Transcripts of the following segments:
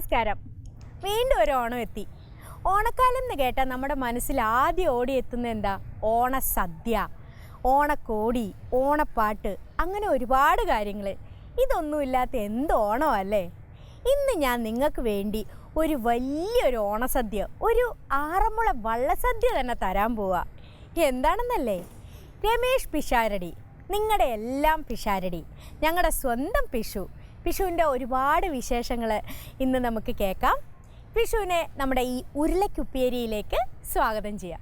നമസ്കാരം. വീണ്ടും ഒരു ഓണം എത്തി. ഓണക്കാലം എന്ന് കേട്ടാൽ നമ്മുടെ മനസ്സിൽ ആദ്യം ഓടിയെത്തുന്ന എന്താ? ഓണസദ്യ, ഓണക്കോടി, ഓണപ്പാട്ട്, അങ്ങനെ ഒരുപാട് കാര്യങ്ങൾ. ഇതൊന്നുമില്ലാത്ത എന്ത് ഓണമല്ലേ? ഇന്ന് ഞാൻ നിങ്ങൾക്ക് വേണ്ടി ഒരു വലിയൊരു ഓണസദ്യ, ഒരു ആറന്മുള വള്ളസദ്യ തന്നെ തരാൻ പോവാ. എന്താണെന്നല്ലേ? രമേഷ് പിഷാരടി, നിങ്ങളുടെ എല്ലാം പിഷാരടി, ഞങ്ങളുടെ സ്വന്തം പിഷുവിൻ്റെ ഒരുപാട് വിശേഷങ്ങൾ ഇന്ന് നമുക്ക് കേൾക്കാം. പിഷുവിനെ നമ്മുടെ ഈ ഉരുളക്കുപ്പേരിയിലേക്ക് സ്വാഗതം ചെയ്യാം.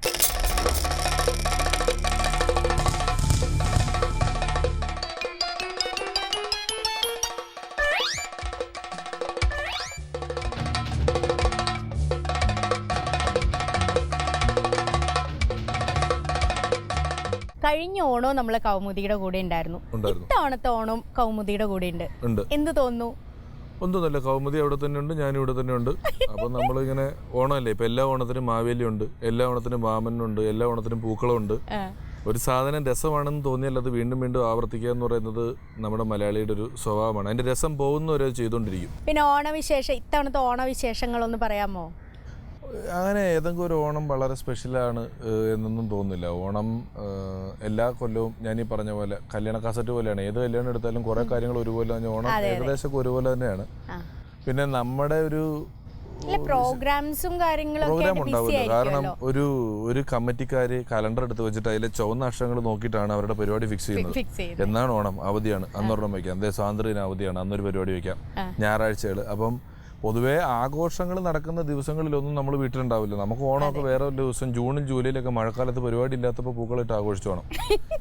കഴിഞ്ഞ ഓണവും നമ്മളെ കൗമുദിയുടെ കൂടെ ഉണ്ടായിരുന്നു. ഇത്തവണത്തെ ഓണം കൗമുദിയുടെ കൂടെ ഉണ്ട്. എന്ത് തോന്നുന്നു? ഒന്നുമല്ല, കൗമുദി അവിടെ തന്നെ ഉണ്ട്, ഞാനും ഇവിടെ തന്നെ ഉണ്ട്. അപ്പൊ നമ്മളിങ്ങനെ ഓണമല്ലേ, ഇപ്പൊ എല്ലാ ഓണത്തിനും മാവേലി ഉണ്ട്, എല്ലാ ഓണത്തിനും വാമനുണ്ട്, എല്ലാ ഓണത്തിനും പൂക്കളുണ്ട്. ഒരു സാധനം രസമാണെന്ന് തോന്നിയാൽ അത് വീണ്ടും വീണ്ടും ആവർത്തിക്കുക എന്ന് പറയുന്നത് നമ്മുടെ മലയാളിയുടെ ഒരു സ്വഭാവമാണ്. അതിന്റെ രസം പോകുന്നവരെ ചെയ്തുകൊണ്ടിരിക്കും. പിന്നെ ഓണവിശേഷം, ഇത്തവണത്തെ ഓണവിശേഷങ്ങളൊന്ന് പറയാമോ? അങ്ങനെ ഏതെങ്കിലും ഒരു ഓണം വളരെ സ്പെഷ്യലാണ് എന്നൊന്നും തോന്നുന്നില്ല. ഓണം എല്ലാ കൊല്ലവും ഞാൻ ഈ പറഞ്ഞ പോലെ കല്യാണ കാസറ്റ് പോലെയാണ്. ഏത് കല്യാണം എടുത്താലും കുറെ കാര്യങ്ങൾ ഒരുപോലെ തന്നെ, ഓണം ഏകദേശം ഒരുപോലെ തന്നെയാണ്. പിന്നെ നമ്മുടെ ഒരു പ്രോഗ്രാംസും പ്രോഗ്രാം ഉണ്ടാവില്ല. കാരണം ഒരു കമ്മിറ്റിക്കാര് കലണ്ടർ എടുത്ത് വെച്ചിട്ട് അതിലെ ചുവന്ന അക്ഷരങ്ങൾ നോക്കിയിട്ടാണ് അവരുടെ പരിപാടി ഫിക്സ് ചെയ്യുന്നത്. എന്നാണ് ഓണം, അവധിയാണ്, അന്നൊരെണ്ണം വയ്ക്കാം, അതേ സ്വാതന്ത്ര്യദിന അവധിയാണ്, അന്നൊരു പരിപാടി വയ്ക്കാം, ഞായറാഴ്ചകൾ. അപ്പം പൊതുവേ ആഘോഷങ്ങൾ നടക്കുന്ന ദിവസങ്ങളിലൊന്നും നമ്മൾ വീട്ടിലുണ്ടാവില്ല. നമുക്ക് ഓണമൊക്കെ വേറെ ഒരു ദിവസം, ജൂണിൽ ജൂലൈയിലൊക്കെ മഴക്കാലത്ത് പരിപാടി ഇല്ലാത്തപ്പോൾ പൂക്കളിട്ട് ആഘോഷിച്ചു വേണം.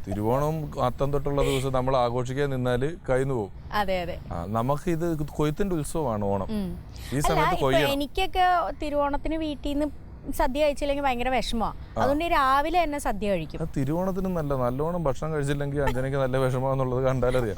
തിരുവോണം അത്തം തൊട്ടുള്ള ദിവസം നമ്മൾ ആഘോഷിക്കാൻ നിന്നാൽ കഴിഞ്ഞു പോകും. നമുക്ക് ഇത് കൊയ്ത്തിന്റെ ഉത്സവമാണ് ഓണം. ഈ സമയത്ത് കൊയ്യണം. എനിക്കൊക്കെ തിരുവോണത്തിന് വീട്ടിൽ നിന്ന് സദ്യ കഴിച്ചില്ലെങ്കിൽ ഭയങ്കര വിഷമമാണ്. അതുകൊണ്ട് രാവിലെ തന്നെ സദ്യ കഴിക്കും. തിരുവോണത്തിന് നല്ലോണം ഭക്ഷണം കഴിച്ചില്ലെങ്കിൽ അഞ്ജനയ്ക്ക് നല്ല വിഷമാന്നുള്ളത് കണ്ടാലറിയാം.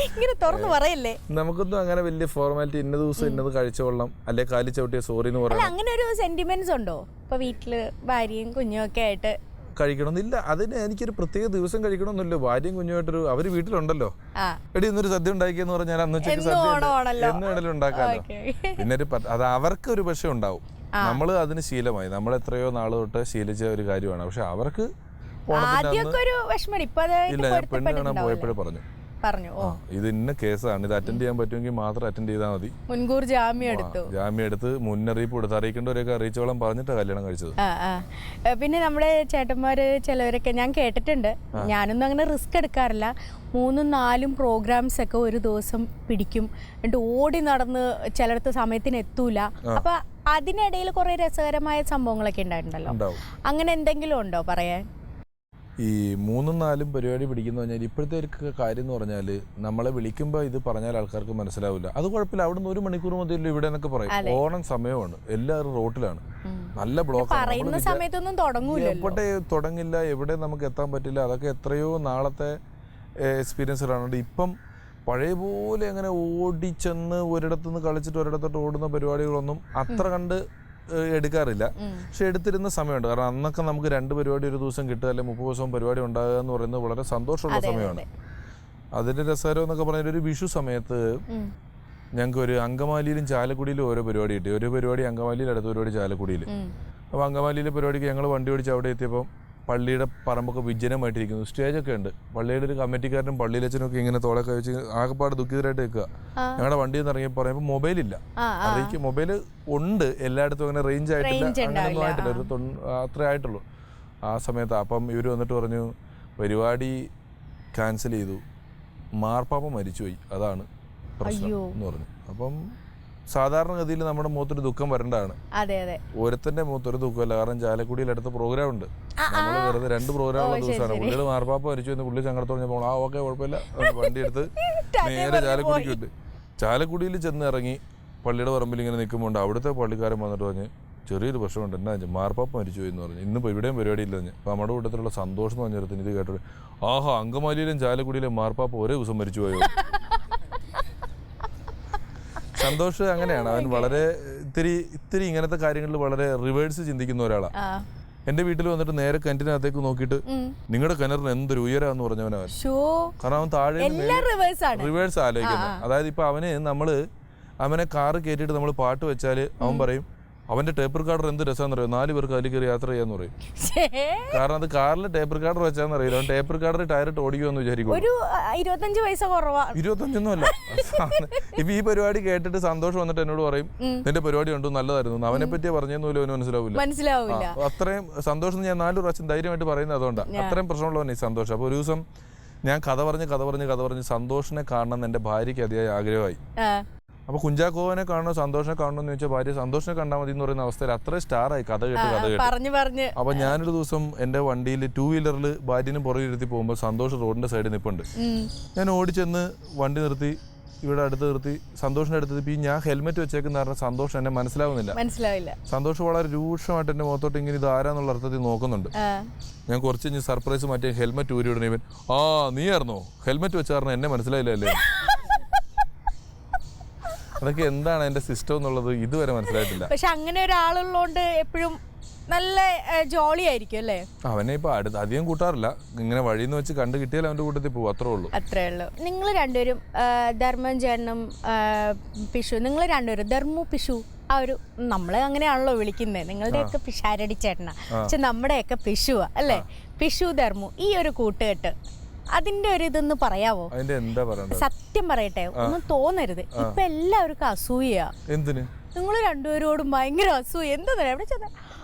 ഇങ്ങനെ തുറന്നു പറയല്ലേ. നമുക്കൊന്നും അങ്ങനെ വലിയ ഫോർമാലിറ്റി ഇന്ന ദിവസം ഇന്നത് കഴിച്ചോളാം, അല്ലെ കാലി ചവിട്ടിയ സോറി എന്ന് പറയാം. അങ്ങനെ ഒരു സെന്റിമെന്റ്സ് ഉണ്ടോ? ഇപ്പൊ വീട്ടില് ഭാര്യയും കുഞ്ഞും ഒക്കെ ആയിട്ട് കഴിക്കണമെന്നില്ല. അതിന് എനിക്കൊരു പ്രത്യേക ദിവസം കഴിക്കണമെന്നില്ല. ഭാര്യയും കുഞ്ഞുമായിട്ടൊരു അവര് വീട്ടിലുണ്ടല്ലോ, എടി ഇന്നൊരു സദ്യ ഉണ്ടാക്കിയെന്ന് പറഞ്ഞാൽ അന്ന് ഉച്ചയ്ക്ക് സദ്യ എന്ന് വേണേലും ഉണ്ടാക്കാമല്ലോ. പിന്നെ അത് അവർക്ക് ഒരു പക്ഷെ ഉണ്ടാവും. നമ്മള് അതിന് ശീലമായി, നമ്മൾ എത്രയോ നാള് തൊട്ട് ശീലിച്ച ഒരു കാര്യമാണ്. പക്ഷെ അവർക്ക് ഇല്ല. ഞാൻ പെണ്ണ് കാണാൻ പോയപ്പോഴേ പറഞ്ഞു, ഇത് ഇന്ന കേസാണ്, ഇത് അറ്റൻഡ് ചെയ്യാൻ പറ്റുമെങ്കിൽ മാത്രം അറ്റൻഡ് ചെയ്താൽ മതി. മുൻകൂർ ജാമ്യം എടുത്ത് മുന്നറിയിപ്പ് കൊടുത്ത് അറിയിക്കേണ്ടവരൊക്കെ അറിയിച്ചോളം പറഞ്ഞിട്ടാണ് കല്യാണം കഴിച്ചത്. പിന്നെ നമ്മുടെ ചേട്ടന്മാര് ചിലവരൊക്കെ ഞാൻ കേട്ടിട്ടുണ്ട്, ഞാനൊന്നും അങ്ങനെ റിസ്ക് എടുക്കാറില്ല, 3-4 പ്രോഗ്രാംസ് ഒക്കെ ഒരു ദിവസം പിടിക്കും, എന്നിട്ട് ഓടി നടന്ന് ചിലടത്ത് സമയത്തിന് എത്തൂല. അപ്പൊ അതിനിടയിൽ കുറെ രസകരമായ സംഭവങ്ങളൊക്കെ ഉണ്ടായിട്ടുണ്ടല്ലോ. അങ്ങനെ എന്തെങ്കിലും ഉണ്ടോ പറയാൻ? ഈ 3-4 പരിപാടി പിടിക്കുന്ന പറഞ്ഞാൽ ഇപ്പോഴത്തെ ഒരു കാര്യം എന്ന് പറഞ്ഞാൽ, നമ്മളെ വിളിക്കുമ്പോൾ ഇത് പറഞ്ഞാൽ ആൾക്കാർക്ക് മനസ്സിലാവില്ല. അത് കുഴപ്പമില്ല, അവിടുന്ന് 1 മണിക്കൂർ മതിയല്ലോ ഇവിടെ എന്നൊക്കെ പറയും. ഓണം സമയമാണ്, എല്ലാവരും റോട്ടിലാണ്, നല്ല ബ്ലോക്കാണ്. എവിടെ തുടങ്ങില്ല, എവിടെ നമുക്ക് എത്താൻ പറ്റില്ല. അതൊക്കെ എത്രയോ നാളത്തെ എക്സ്പീരിയൻസുകളാണ്. ഇപ്പം പഴയ പോലെ അങ്ങനെ ഓടിച്ചെന്ന് ഒരിടത്തുനിന്ന് കളിച്ചിട്ട് ഒരിടത്തോട്ട് ഓടുന്ന പരിപാടികളൊന്നും അത്ര കണ്ട് എടുക്കാറില്ല. പക്ഷെ എടുത്തിരുന്ന സമയമുണ്ട്. കാരണം അന്നൊക്കെ നമുക്ക് 2 പരിപാടി ഒരു ദിവസം കിട്ടുക, അല്ലെങ്കിൽ 30 ദിവസം പരിപാടി ഉണ്ടാകുക എന്ന് പറയുന്നത് വളരെ സന്തോഷമുള്ള സമയമാണ്. അതിന്റെ രസകരം എന്നൊക്കെ പറഞ്ഞാൽ ഒരു വിഷു സമയത്ത് ഞങ്ങൾക്ക് ഒരു അങ്കമാലിയിലും ചാലക്കുടിയിലും ഓരോ പരിപാടി കിട്ടി. ഒരു പരിപാടി അങ്കമാലിയിൽ, അടുത്ത പരിപാടി ചാലക്കുടിയിൽ. അപ്പോൾ അങ്കമാലിയിലെ പരിപാടിക്ക് ഞങ്ങൾ വണ്ടി ഓടിച്ച് അവിടെ എത്തിയപ്പോൾ പള്ളിയുടെ പറമ്പൊക്കെ വിജനമായിട്ടിരിക്കുന്നു, സ്റ്റേജൊക്കെ ഉണ്ട്. പള്ളിയുടെ ഒരു കമ്മിറ്റിക്കാരനും പള്ളിയിലച്ഛനൊക്കെ ഇങ്ങനെ തോളൊക്കെ വെച്ച് ആകെപ്പാട് ദുഃഖിതരായിട്ട് നിൽക്കുക. ഞങ്ങളുടെ വണ്ടിയിൽ നിന്ന് ഇറങ്ങി പറയുമ്പോൾ മൊബൈലില്ല. മൊബൈല് ഉണ്ട് എല്ലായിടത്തും, അങ്ങനെ റേഞ്ച് ആയിട്ടില്ല, അങ്ങനെയൊന്നും ആയിട്ടില്ല, അത്രേ ആയിട്ടുള്ളൂ ആ സമയത്ത്. അപ്പം ഇവർ വന്നിട്ട് പറഞ്ഞു പരിപാടി ക്യാൻസൽ ചെയ്തു, മാർപ്പാപ്പ മരിച്ചുപോയി, അതാണ് പ്രശ്നം എന്ന് പറഞ്ഞു. അപ്പം സാധാരണഗതിയിൽ നമ്മുടെ മുഖത്തൊരു ദുഃഖം വരേണ്ടതാണ്. ഓരോരുത്തന്റെ മുഖത്തൊരു ദുഃഖമല്ല. കാരണം ചാലക്കുടിയിൽ അടുത്ത പ്രോഗ്രാം ഉണ്ട്, നമ്മൾ വെറുതെ 2 പ്രോഗ്രാമുള്ള ദിവസമാണ്. പുള്ളിയുടെ മാർപ്പാപ്പ മരിച്ചു എന്ന് പുള്ളി സങ്കടത്തോടെ പോകണം. ഓക്കെ കുഴപ്പമില്ല, വണ്ടി എടുത്ത് നേരെ ചാലക്കുടിക്ക് വിട്ട് ചാലക്കുടിയിൽ ചെന്ന് ഇറങ്ങി പള്ളിയുടെ പറമ്പിൽ ഇങ്ങനെ നിൽക്കുമ്പോൾ അവിടുത്തെ പള്ളിക്കാരൻ വന്നിട്ട് പറഞ്ഞ് ചെറിയൊരു പ്രശ്നമുണ്ട്, എന്നാ മാർപ്പാപ്പ മരിച്ചു പോയി എന്ന് പറഞ്ഞു. ഇന്നിപ്പോൾ ഇവിടെയും പരിപാടി ഇല്ലെന്ന്. അപ്പം നമ്മുടെ കൂട്ടത്തിലുള്ള സന്തോഷം എന്ന് പറഞ്ഞിടത്തിന് ഇത് കേട്ടത്, ആഹാ അങ്കമാലിയിലും ചാലക്കുടിയിലും മാർപ്പാപ്പ ഒരേ ദിവസം മരിച്ചു പോയോ. സന്തോഷ് അങ്ങനെയാണ്, അവൻ വളരെ ഇത്തിരി ഇങ്ങനത്തെ കാര്യങ്ങളിൽ വളരെ റിവേഴ്സ് ചിന്തിക്കുന്ന ഒരാളാണ്. എന്റെ വീട്ടിൽ വന്നിട്ട് നേരെ കിണറ്റിനകത്തേക്ക് നോക്കിയിട്ട് നിങ്ങളുടെ കിണറിന് എന്തൊരു ഉയരാന്ന് പറഞ്ഞവനവൻ. കാരണം അവൻ താഴെ റിവേഴ്സ് ആലോചിക്കുന്നത്. അതായത് ഇപ്പൊ അവനെ കാറ് കയറ്റിയിട്ട് നമ്മൾ പാട്ട് വെച്ചാല് അവൻ പറയും അവന്റെ ടേപ്പ് റെക്കോർഡർ എന്ത് രസമാണെന്ന് അറിയോ, 4 പേർക്ക് അതിൽ കയറി യാത്ര ചെയ്യാന്ന് പറയും. കാരണം അത് കാറിൽ ടേപ്പ് റെക്കോർഡർ വെച്ചാന്ന് അറിയില്ല, അവൻ ടേപ്പ് റെക്കോർഡർ ടയറിട്ട് ഓടിക്കുമെന്ന് വിചാരിക്കും. 25 അല്ല. ഇപ്പൊ ഈ പരിപാടി കേട്ടിട്ട് സന്തോഷം വന്നിട്ട് എന്നോട് പറയും നിന്റെ പരിപാടി കണ്ടു നല്ലതായിരുന്നു, അവനെ പറ്റിയ പറഞ്ഞെന്ന് പോലും അവന് മനസ്സിലാവില്ല. അത്രയും സന്തോഷം ഞാൻ 4 പ്രാവശ്യം ധൈര്യമായിട്ട് പറയുന്നത് അതുകൊണ്ടാണ്. അത്രയും പ്രശ്നമുള്ളവൻ ഈ സന്തോഷം. അപ്പൊ ഒരു ദിവസം ഞാൻ കഥ പറഞ്ഞ് സന്തോഷിനെ കാണണം എന്റെ ഭാര്യയ്ക്ക് അതിയായ ആഗ്രഹമായി. അപ്പൊ കുഞ്ചാക്കോവനെ കാണണോ സന്തോഷിനെ കാണണമെന്ന് ചോദിച്ചാൽ ഭാര്യ സന്തോഷിനെ കണ്ടാൽ മതി എന്ന് പറയുന്ന അവസ്ഥയിൽ അത്രയും സ്റ്റാറായി കഥ കേട്ട്. അപ്പൊ ഞാനൊരു ദിവസം എന്റെ വണ്ടിയിൽ 2 വീലറിൽ ഭാര്യനും പുറകെ ഇരുത്തി പോകുമ്പോൾ സന്തോഷ് റോഡിന്റെ സൈഡിൽ നിൽപ്പുണ്ട്. ഞാൻ ഓടിച്ചെന്ന് വണ്ടി നിർത്തി ഇവിടെ അടുത്ത് നിർത്തി സന്തോഷിന്റെ അടുത്ത് ഞാൻ ഹെൽമെറ്റ് വെച്ചേക്കുന്ന കാരണം സന്തോഷം എന്നെ മനസ്സിലാവില്ല. സന്തോഷ് വളരെ രൂക്ഷമായിട്ട് എന്റെ മുഖത്തോട്ട് ഇങ്ങനെ ഇത് ആരാന്നുള്ള അർത്ഥത്തിൽ നോക്കുന്നുണ്ട്. ഞാൻ കുറച്ച് കഴിഞ്ഞ് സർപ്രൈസ് മാറ്റി ഹെൽമെറ്റ് ഊരി വിടണേ, ഇവൻ നീയായിരുന്നോ ഹെൽമെറ്റ് വെച്ച കാരണം എന്നെ മനസ്സിലായില്ലേ. അതൊക്കെ എന്താണ് എന്റെ സിസ്റ്റം എന്നുള്ളത് ഇതുവരെ മനസ്സിലായിട്ടില്ല. പക്ഷെ അങ്ങനെ ഒരാളുള്ളതുകൊണ്ട് എപ്പോഴും നല്ല ജോളി ആയിരിക്കും അല്ലേ. അവനെ ഇപ്പൊ അധികം കൂട്ടാറില്ല, ഇങ്ങനെ വഴിന്ന് വെച്ച് കണ്ടു കിട്ടിയാൽ അവന്റെ കൂട്ടത്തിൽ പോകും, അത്രേ ഉള്ളൂ. നിങ്ങൾ രണ്ടുപേരും ധർമ്മൻ ചേട്ടനും പിഷു, നിങ്ങൾ രണ്ടുപേരും ധർമ്മു പിഷു ആ ഒരു നമ്മളെ അങ്ങനെയാണല്ലോ വിളിക്കുന്നത്, നിങ്ങളുടെയൊക്കെ പിഷാരടി ചേട്ടനാ, പക്ഷെ നമ്മുടെയൊക്കെ പിഷുവാ അല്ലേ. പിഷു ധർമ്മു ഈ ഒരു കൂട്ടുകെട്ട് അതിന്റെ ഒരു ഇതൊന്ന് പറയാവോ? സത്യം പറയട്ടെ, ഒന്നും തോന്നരുത്, ഇപ്പൊ എല്ലാവർക്കും അസൂയ. എന്തിന്? നിങ്ങൾ രണ്ടുപേരോടും ഭയങ്കര അസൂയ. എന്താ എവിടെ ചെന്ന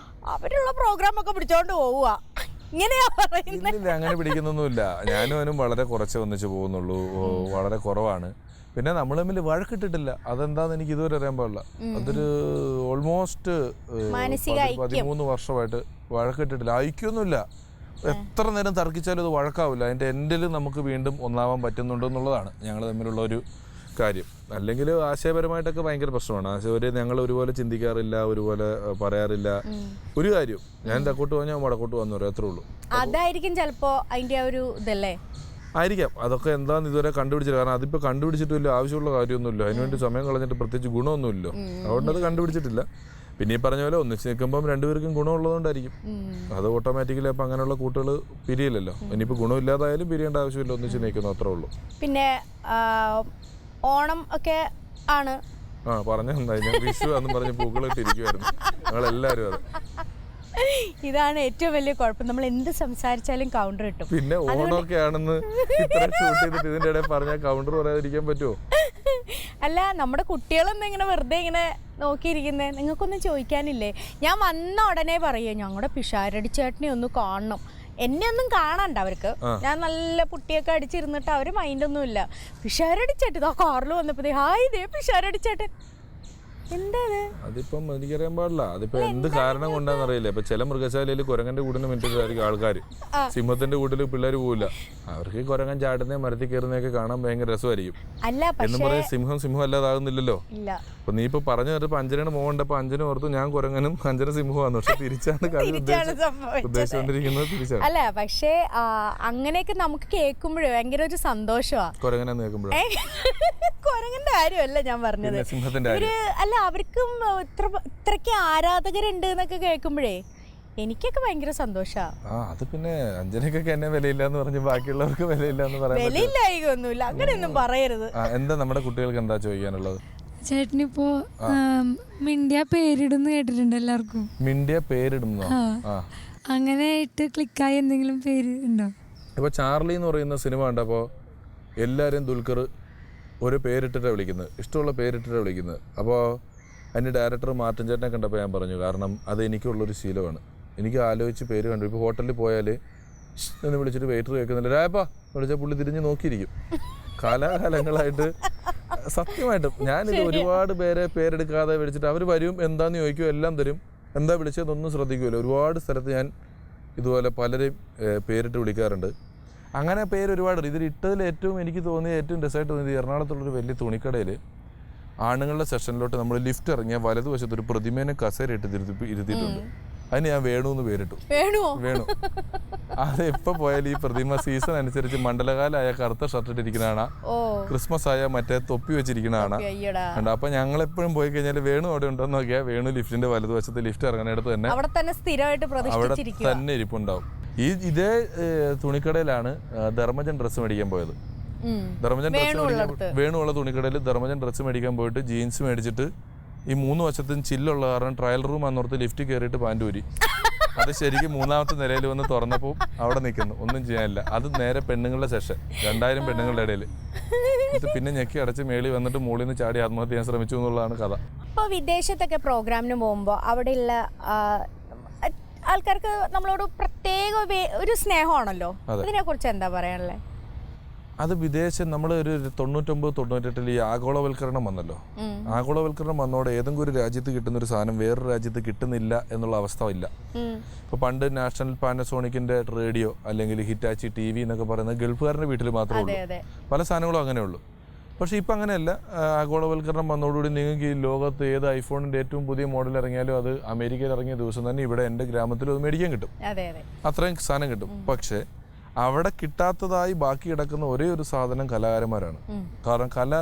അവരുള്ള പ്രോഗ്രാം ഒക്കെ പിടിച്ചോണ്ട് പോവുക, ഇങ്ങനെയാ പറയുന്നത്. അങ്ങനെ പിടിക്കുന്നൊന്നുമില്ല, ഞാനും അവനും വളരെ കുറച്ച് ഒന്നിച്ച് പോകുന്നുള്ളൂ, വളരെ കുറവാണ്. പിന്നെ നമ്മൾ തമ്മിൽ വഴക്കിട്ടിട്ടില്ല, അതെന്താന്ന് എനിക്ക് ഇതുവരെ അറിയാൻ പാടില്ല. അതൊരു ഓൾമോസ്റ്റ് 13 വർഷമായിട്ട് വഴക്കിട്ടിട്ടില്ല. ഐക്യൊന്നുമില്ല, എത്ര നേരം തർക്കിച്ചാലും അത് വഴക്കാവില്ല. അതിൻ്റെ എൻഡിൽ നമുക്ക് വീണ്ടും ഒന്നാവാൻ പറ്റുന്നുണ്ടോ എന്നുള്ളതാണ് ഞങ്ങൾ തമ്മിലുള്ള ഒരു കാര്യം. അല്ലെങ്കിൽ ആശയപരമായിട്ടൊക്കെ ഭയങ്കര പ്രശ്നമാണ്. ഞങ്ങൾ ഒരുപോലെ ചിന്തിക്കാറില്ല, ഒരുപോലെ പറയാറില്ല. ഒരു കാര്യം ഞാൻ തെക്കോട്ട് പോയാൽ വടക്കോട്ട് വന്നു പറയും, അത്രേ ഉള്ളൂ. അതായിരിക്കും ചിലപ്പോ അതിന്റെ ഒരു ഇതല്ലേ ആയിരിക്കാം. അതൊക്കെ എന്താന്ന് ഇതുവരെ കണ്ടുപിടിച്ചില്ല. കാരണം അതിപ്പോ കണ്ടുപിടിച്ചിട്ട് വലിയ ആവശ്യമുള്ള കാര്യമൊന്നുമില്ല, അതിനുവേണ്ടി സമയം കളഞ്ഞിട്ട് പ്രത്യേകിച്ച് ഗുണമൊന്നുമില്ലോ, അതുകൊണ്ട് അത് കണ്ടുപിടിച്ചിട്ടില്ല. പിന്നെ ഈ പറഞ്ഞ പോലെ ഒന്നിച്ച് നിൽക്കുമ്പോൾ രണ്ടുപേർക്കും ഗുണമുള്ളതുകൊണ്ടായിരിക്കും. അത് ഓട്ടോമാറ്റിക്കലി അപ്പം അങ്ങനെയുള്ള കൂട്ടുകൾ പിരിയില്ലല്ലോ. ഇനിയിപ്പോൾ ഗുണമില്ലാതായാലും പിരിയേണ്ട ആവശ്യമില്ല, ഒന്നിച്ച് നിൽക്കുന്നു, അത്രേ ഉള്ളൂ. പിന്നെ ഓണം ഒക്കെ ആണ് പറഞ്ഞു നന്നായി. ഞാൻ വിഷു എന്ന് പറഞ്ഞ് പൂക്കളിട്ടിരിക്കുവായിരുന്നു ഞങ്ങളെല്ലാവരും. അതെ, ഇതാണ് ഏറ്റവും വലിയ കുഴപ്പം, നമ്മൾ എന്ത് സംസാരിച്ചാലും കൗണ്ടർ കിട്ടും. പിന്നെ ഓണമൊക്കെ ആണെന്ന് ഇത്ര ഷൂട്ട് ചെയ്തിട്ട് ഇതിന്റെ ഇടയിൽ പറഞ്ഞാൽ കൗണ്ടർ പറയാതിരിക്കാൻ പറ്റുമോ? അല്ല, നമ്മുടെ കുട്ടികളൊന്നും ഇങ്ങനെ വെറുതെ ഇങ്ങനെ നോക്കിയിരിക്കുന്നേ, നിങ്ങൾക്കൊന്നും ചോദിക്കാനില്ലേ? ഞാൻ വന്ന ഉടനെ പറയേ ഞങ്ങളുടെ പിഷാരടി ചേട്ടനെ ഒന്ന് കാണണം, എന്നെ ഒന്നും കാണണ്ട അവർക്ക്. ഞാൻ നല്ല പുട്ടിയൊക്കെ അടിച്ചിരുന്നിട്ട് അവര് മൈൻഡൊന്നും ഇല്ല. പിഷാരടി ചേട്ടൻ ആ കാറിൽ വന്നപ്പോ ഹായ് ദേ പിഷാരടി ചേട്ടൻ. അതിപ്പം എനിക്കറിയാൻ പാടില്ല, അതിപ്പോ എന്ത് കാരണം കൊണ്ടാന്ന് അറിയില്ല. ഇപ്പൊ ചില മൃഗശാലയിൽ കുരങ്ങന്റെ കൂടിന് മിനിറ്റിലായിരിക്കും ആൾക്കാർ, സിംഹത്തിന്റെ കൂട്ടിൽ പിള്ളേർ പോവില്ല. അവർക്ക് ഈ കുരങ്ങൻ ചാടുന്നേ മരത്തിൽ കയറുന്നതൊക്കെ കാണാൻ ഭയങ്കര രസമായിരിക്കും. എന്ന് പറയാൻ സിംഹം അല്ലാതാകുന്നില്ലല്ലോ. അപ്പൊ നീ ഇപ്പൊ പറഞ്ഞു തരുമ്പോ അഞ്ജനയുടെ മോഹണ്ടപ്പോ അഞ്ജന ഓർത്തു ഞാൻ കുരങ്ങനും അഞ്ജന സിംഹമാണ്, പക്ഷെ തിരിച്ചാണ് ഉദ്ദേശിച്ചുകൊണ്ടിരിക്കുന്നത്. തിരിച്ചാണ്. അല്ല, പക്ഷേ അങ്ങനെയൊക്കെ നമുക്ക് കേൾക്കുമ്പോഴേ ഭയങ്കര ഒരു സന്തോഷമാണ്. കുരങ്ങനെന്ന് കേൾക്കുമ്പോഴേ കുരങ്ങന്റെ കാര്യമല്ല ഞാൻ പറഞ്ഞത്, സിംഹത്തിന്റെ അല്ല അവർക്കും ഇത്രയ്ക്ക് ആരാധകരുണ്ട് എന്നൊക്കെ കേൾക്കുമ്പോഴേ എനിക്കൊക്കെ ഭയങ്കര സന്തോഷമാണ്. അത് പിന്നെ അഞ്ജനക്കൊക്കെ എന്നെ വിലയില്ലാന്ന് പറഞ്ഞു ബാക്കിയുള്ളവർക്ക് വിലയില്ലാന്ന് പറയാൻ വിലയില്ലായികൊന്നുമില്ല, അങ്ങനെയൊന്നും പറയരുത്. എന്താ നമ്മുടെ കുട്ടികൾക്ക് എന്താ ചോദിക്കാനുള്ളത്? ചേട്ടനിപ്പോ മിണ്ടിയ പേരിടുന്നു കേട്ടിട്ടുണ്ട് എല്ലാവർക്കും. മിണ്ടിയ പേരിടുന്നോ? അങ്ങനെ ഇട്ട് ക്ലിക്കായി എന്തെങ്കിലും പേര് ഉണ്ടോ? ഇപ്പൊ ചാർലി എന്ന് പറയുന്ന സിനിമ കണ്ടപ്പോ എല്ലാരും ദുൽഖർ ഒരു പേരിട്ടിട്ടാണ് വിളിക്കുന്നത്, ഇഷ്ടമുള്ള പേരിട്ടിട്ടാണ് വിളിക്കുന്നത്. അപ്പോൾ അതിൻ്റെ ഡയറക്ടർ മാർട്ടിൻ ചേട്ടനെ കണ്ടപ്പോൾ ഞാൻ പറഞ്ഞു, കാരണം അത് എനിക്കുള്ളൊരു ശീലമാണ്. എനിക്ക് ആലോചിച്ച് പേര് കണ്ടു. ഇപ്പോൾ ഹോട്ടലിൽ പോയാൽ എന്ന് വിളിച്ചിട്ട് വെയിറ്റർ കേൾക്കുന്നില്ല, രായപ്പാ വിളിച്ചാൽ പുള്ളി തിരിഞ്ഞ് നോക്കിയിരിക്കും. കാലാകാലങ്ങളായിട്ട് സത്യമായിട്ടും ഞാനിത് ഒരുപാട് പേരെ പേരെടുക്കാതെ വിളിച്ചിട്ട് അവർ വരും, എന്താന്ന് ചോദിക്കും, എല്ലാം തരും, എന്താ വിളിച്ചതൊന്നും ശ്രദ്ധിക്കുമല്ലോ. ഒരുപാട് സ്ഥലത്ത് ഞാൻ ഇതുപോലെ പലരെയും പേരിട്ട് വിളിക്കാറുണ്ട്. അങ്ങനെ പേര് ഒരുപാട്. ഇതിൽ ഇട്ടതിൽ ഏറ്റവും എനിക്ക് തോന്നിയ ഏറ്റവും രസമായിട്ട് തോന്നിയത് എറണാകുളത്തുള്ളൊരു വലിയ തുണിക്കടയിൽ ആണുങ്ങളുടെ സെക്ഷനിലോട്ട് നമ്മൾ ലിഫ്റ്റ് ഇറങ്ങിയ വലതുവശത്ത് ഒരു പ്രതിമേനെ കസേര ഇട്ട് ഇരുത്തിയിട്ടുണ്ട്. അതിന് ഞാൻ വേണു എന്ന് പേരിട്ടു. വേണു. അത് എപ്പോ പോയാലും ഈ പ്രതിമ സീസൺ അനുസരിച്ച് മണ്ഡലകാലമായ കറുത്ത ഷർട്ട് ഇട്ടിരിക്കുന്നതാണ്, ക്രിസ്മസ് ആയ മറ്റേ തൊപ്പി വെച്ചിരിക്കുന്നതാണ്. അപ്പൊ ഞങ്ങൾ എപ്പോഴും പോയി കഴിഞ്ഞാൽ വേണു അവിടെ ഉണ്ടോന്ന് നോക്കിയാൽ വേണു ലിഫ്റ്റിന്റെ വലതുവശത്ത് ലിഫ്റ്റ് ഇറങ്ങാനടുത്ത് തന്നെ അവിടെ തന്നെ ഇരിപ്പുണ്ടാവും. ഇതേ തുണിക്കടയിലാണ് ധർമ്മജൻ ഡ്രസ്സ് മേടിക്കാൻ പോയത്. വേണുള്ള തുണിക്കടയിൽ ധർമ്മജൻ ഡ്രസ്സ് മേടിക്കാൻ പോയിട്ട് ജീൻസ് മേടിച്ചിട്ട് ഈ 3 വശത്തും ചില്ലുള്ള കാരണം ട്രയൽ റൂം അന്നോർത്ത് ലിഫ്റ്റ് കയറിയിട്ട് പാൻറ് ഊരി. അത് ശരിക്കും 3ാമത്തെ നിലയിൽ വന്ന് തുറന്നപ്പോൾ അവിടെ നിൽക്കുന്നു, ഒന്നും ചെയ്യാനില്ല. അത് നേരെ പെണ്ണുങ്ങളുടെ സെഷൻ, 2000 പെണ്ണുങ്ങളുടെ ഇടയിൽ. പിന്നെ ഞെക്കി അടച്ച് മേളി വന്നിട്ട് മുകളിൽ നിന്ന് ചാടി ആത്മഹത്യ ചെയ്യാൻ ശ്രമിച്ചു എന്നുള്ളതാണ് കഥ. ഇപ്പോൾ വിദേശത്തൊക്കെ പ്രോഗ്രാമിന് പോകുമ്പോൾ അവിടെയുള്ള ആൾക്കാർക്ക് നമ്മളോട് പ്രത്യേക ഒരു സ്നേഹമാണല്ലോ, അതിനെക്കുറിച്ച് എന്താ പറയാനുള്ളത്? അത് വിദേശം നമ്മൾ ഒരു 99-98 ഈ ആഗോളവൽക്കരണം വന്നല്ലോ. ആഗോളവൽക്കരണം വന്നോടെ ഏതെങ്കിലും ഒരു രാജ്യത്ത് കിട്ടുന്ന ഒരു സാധനം വേറൊരു രാജ്യത്ത് കിട്ടുന്നില്ല എന്നുള്ള അവസ്ഥ ഇല്ല. ഇപ്പൊ പണ്ട് നാഷണൽ പാനസോണിക്കിന്റെ റേഡിയോ അല്ലെങ്കിൽ ഹിറ്റാച്ചി TV എന്നൊക്കെ പറയുന്നത് ഗൾഫുകാരുടെ വീട്ടിൽ മാത്രമേ ഉള്ളൂ. പല സാധനങ്ങളും അങ്ങനെയുള്ളൂ. പക്ഷെ ഇപ്പം അങ്ങനെയല്ല. ആഗോളവൽക്കരണം വന്നതോടുകൂടി നിങ്ങൾക്ക് ഈ ലോകത്ത് ഏത് ഐഫോണിന്റെ ഏറ്റവും പുതിയ മോഡൽ ഇറങ്ങിയാലും അത് അമേരിക്കയിൽ ഇറങ്ങിയ ദിവസം തന്നെ ഇവിടെ എൻ്റെ ഗ്രാമത്തിൽ അത് മേടിക്കാൻ കിട്ടും. അത്രയും സാധനം കിട്ടും. പക്ഷേ അവിടെ കിട്ടാത്തതായി ബാക്കി കിടക്കുന്ന ഒരേ ഒരു സാധനം കലാകാരന്മാരാണ്. കാരണം കല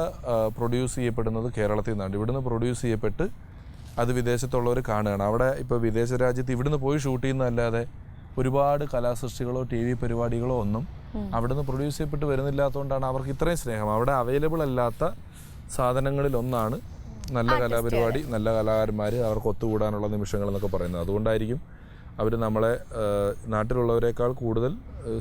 പ്രൊഡ്യൂസ് ചെയ്യപ്പെടുന്നത് കേരളത്തിൽ നിന്നാണ്. ഇവിടുന്ന് പ്രൊഡ്യൂസ് ചെയ്യപ്പെട്ട് അത് വിദേശത്തുള്ളവർ കാണുകയാണ്. അവിടെ ഇപ്പോൾ വിദേശ രാജ്യത്ത് ഇവിടുന്ന് പോയി ഷൂട്ട് ചെയ്യുന്നതല്ലാതെ ഒരുപാട് കലാസൃഷ്ടികളോ TV പരിപാടികളോ ഒന്നും അവിടുന്ന് പ്രൊഡ്യൂസ് ചെയ്യപ്പെട്ട് വരുന്നില്ലാത്തതുകൊണ്ടാണ് അവർക്ക് ഇത്രയും സ്നേഹം. അവിടെ അവൈലബിൾ അല്ലാത്ത സാധനങ്ങളിൽ ഒന്നാണ് നല്ല കലാപരിപാടി, നല്ല കലാകാരന്മാർ, അവർക്ക് ഒത്തുകൂടാനുള്ള നിമിഷങ്ങൾ എന്നൊക്കെ പറയുന്നത്. അതുകൊണ്ടായിരിക്കും അവർ നമ്മളെ നാട്ടിലുള്ളവരെക്കാൾ കൂടുതൽ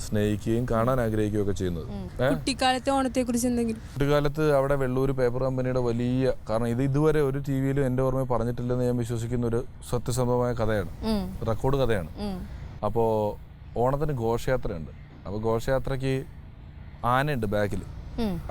സ്നേഹിക്കുകയും കാണാൻ ആഗ്രഹിക്കുകയും ഒക്കെ ചെയ്യുന്നത്. കുട്ടിക്കാലത്തെ ഓണത്തെ കുറിച്ച് എന്തെങ്കിലും? കുട്ടിക്കാലത്ത് അവിടെ വെള്ളൂർ പേപ്പർ കമ്പനിയുടെ വലിയ, കാരണം ഇതുവരെ ഒരു TV-യിലും എൻ്റെ ഓർമ്മ പറഞ്ഞിട്ടില്ലെന്ന് ഞാൻ വിശ്വസിക്കുന്ന ഒരു സത്യസന്ധമായ കഥയാണ്, റെക്കോർഡ് കഥയാണ്. അപ്പോൾ ഓണത്തിന് ഘോഷയാത്രയുണ്ട്. അപ്പോൾ ഘോഷയാത്രയ്ക്ക് ആനയുണ്ട് ബാക്കിൽ.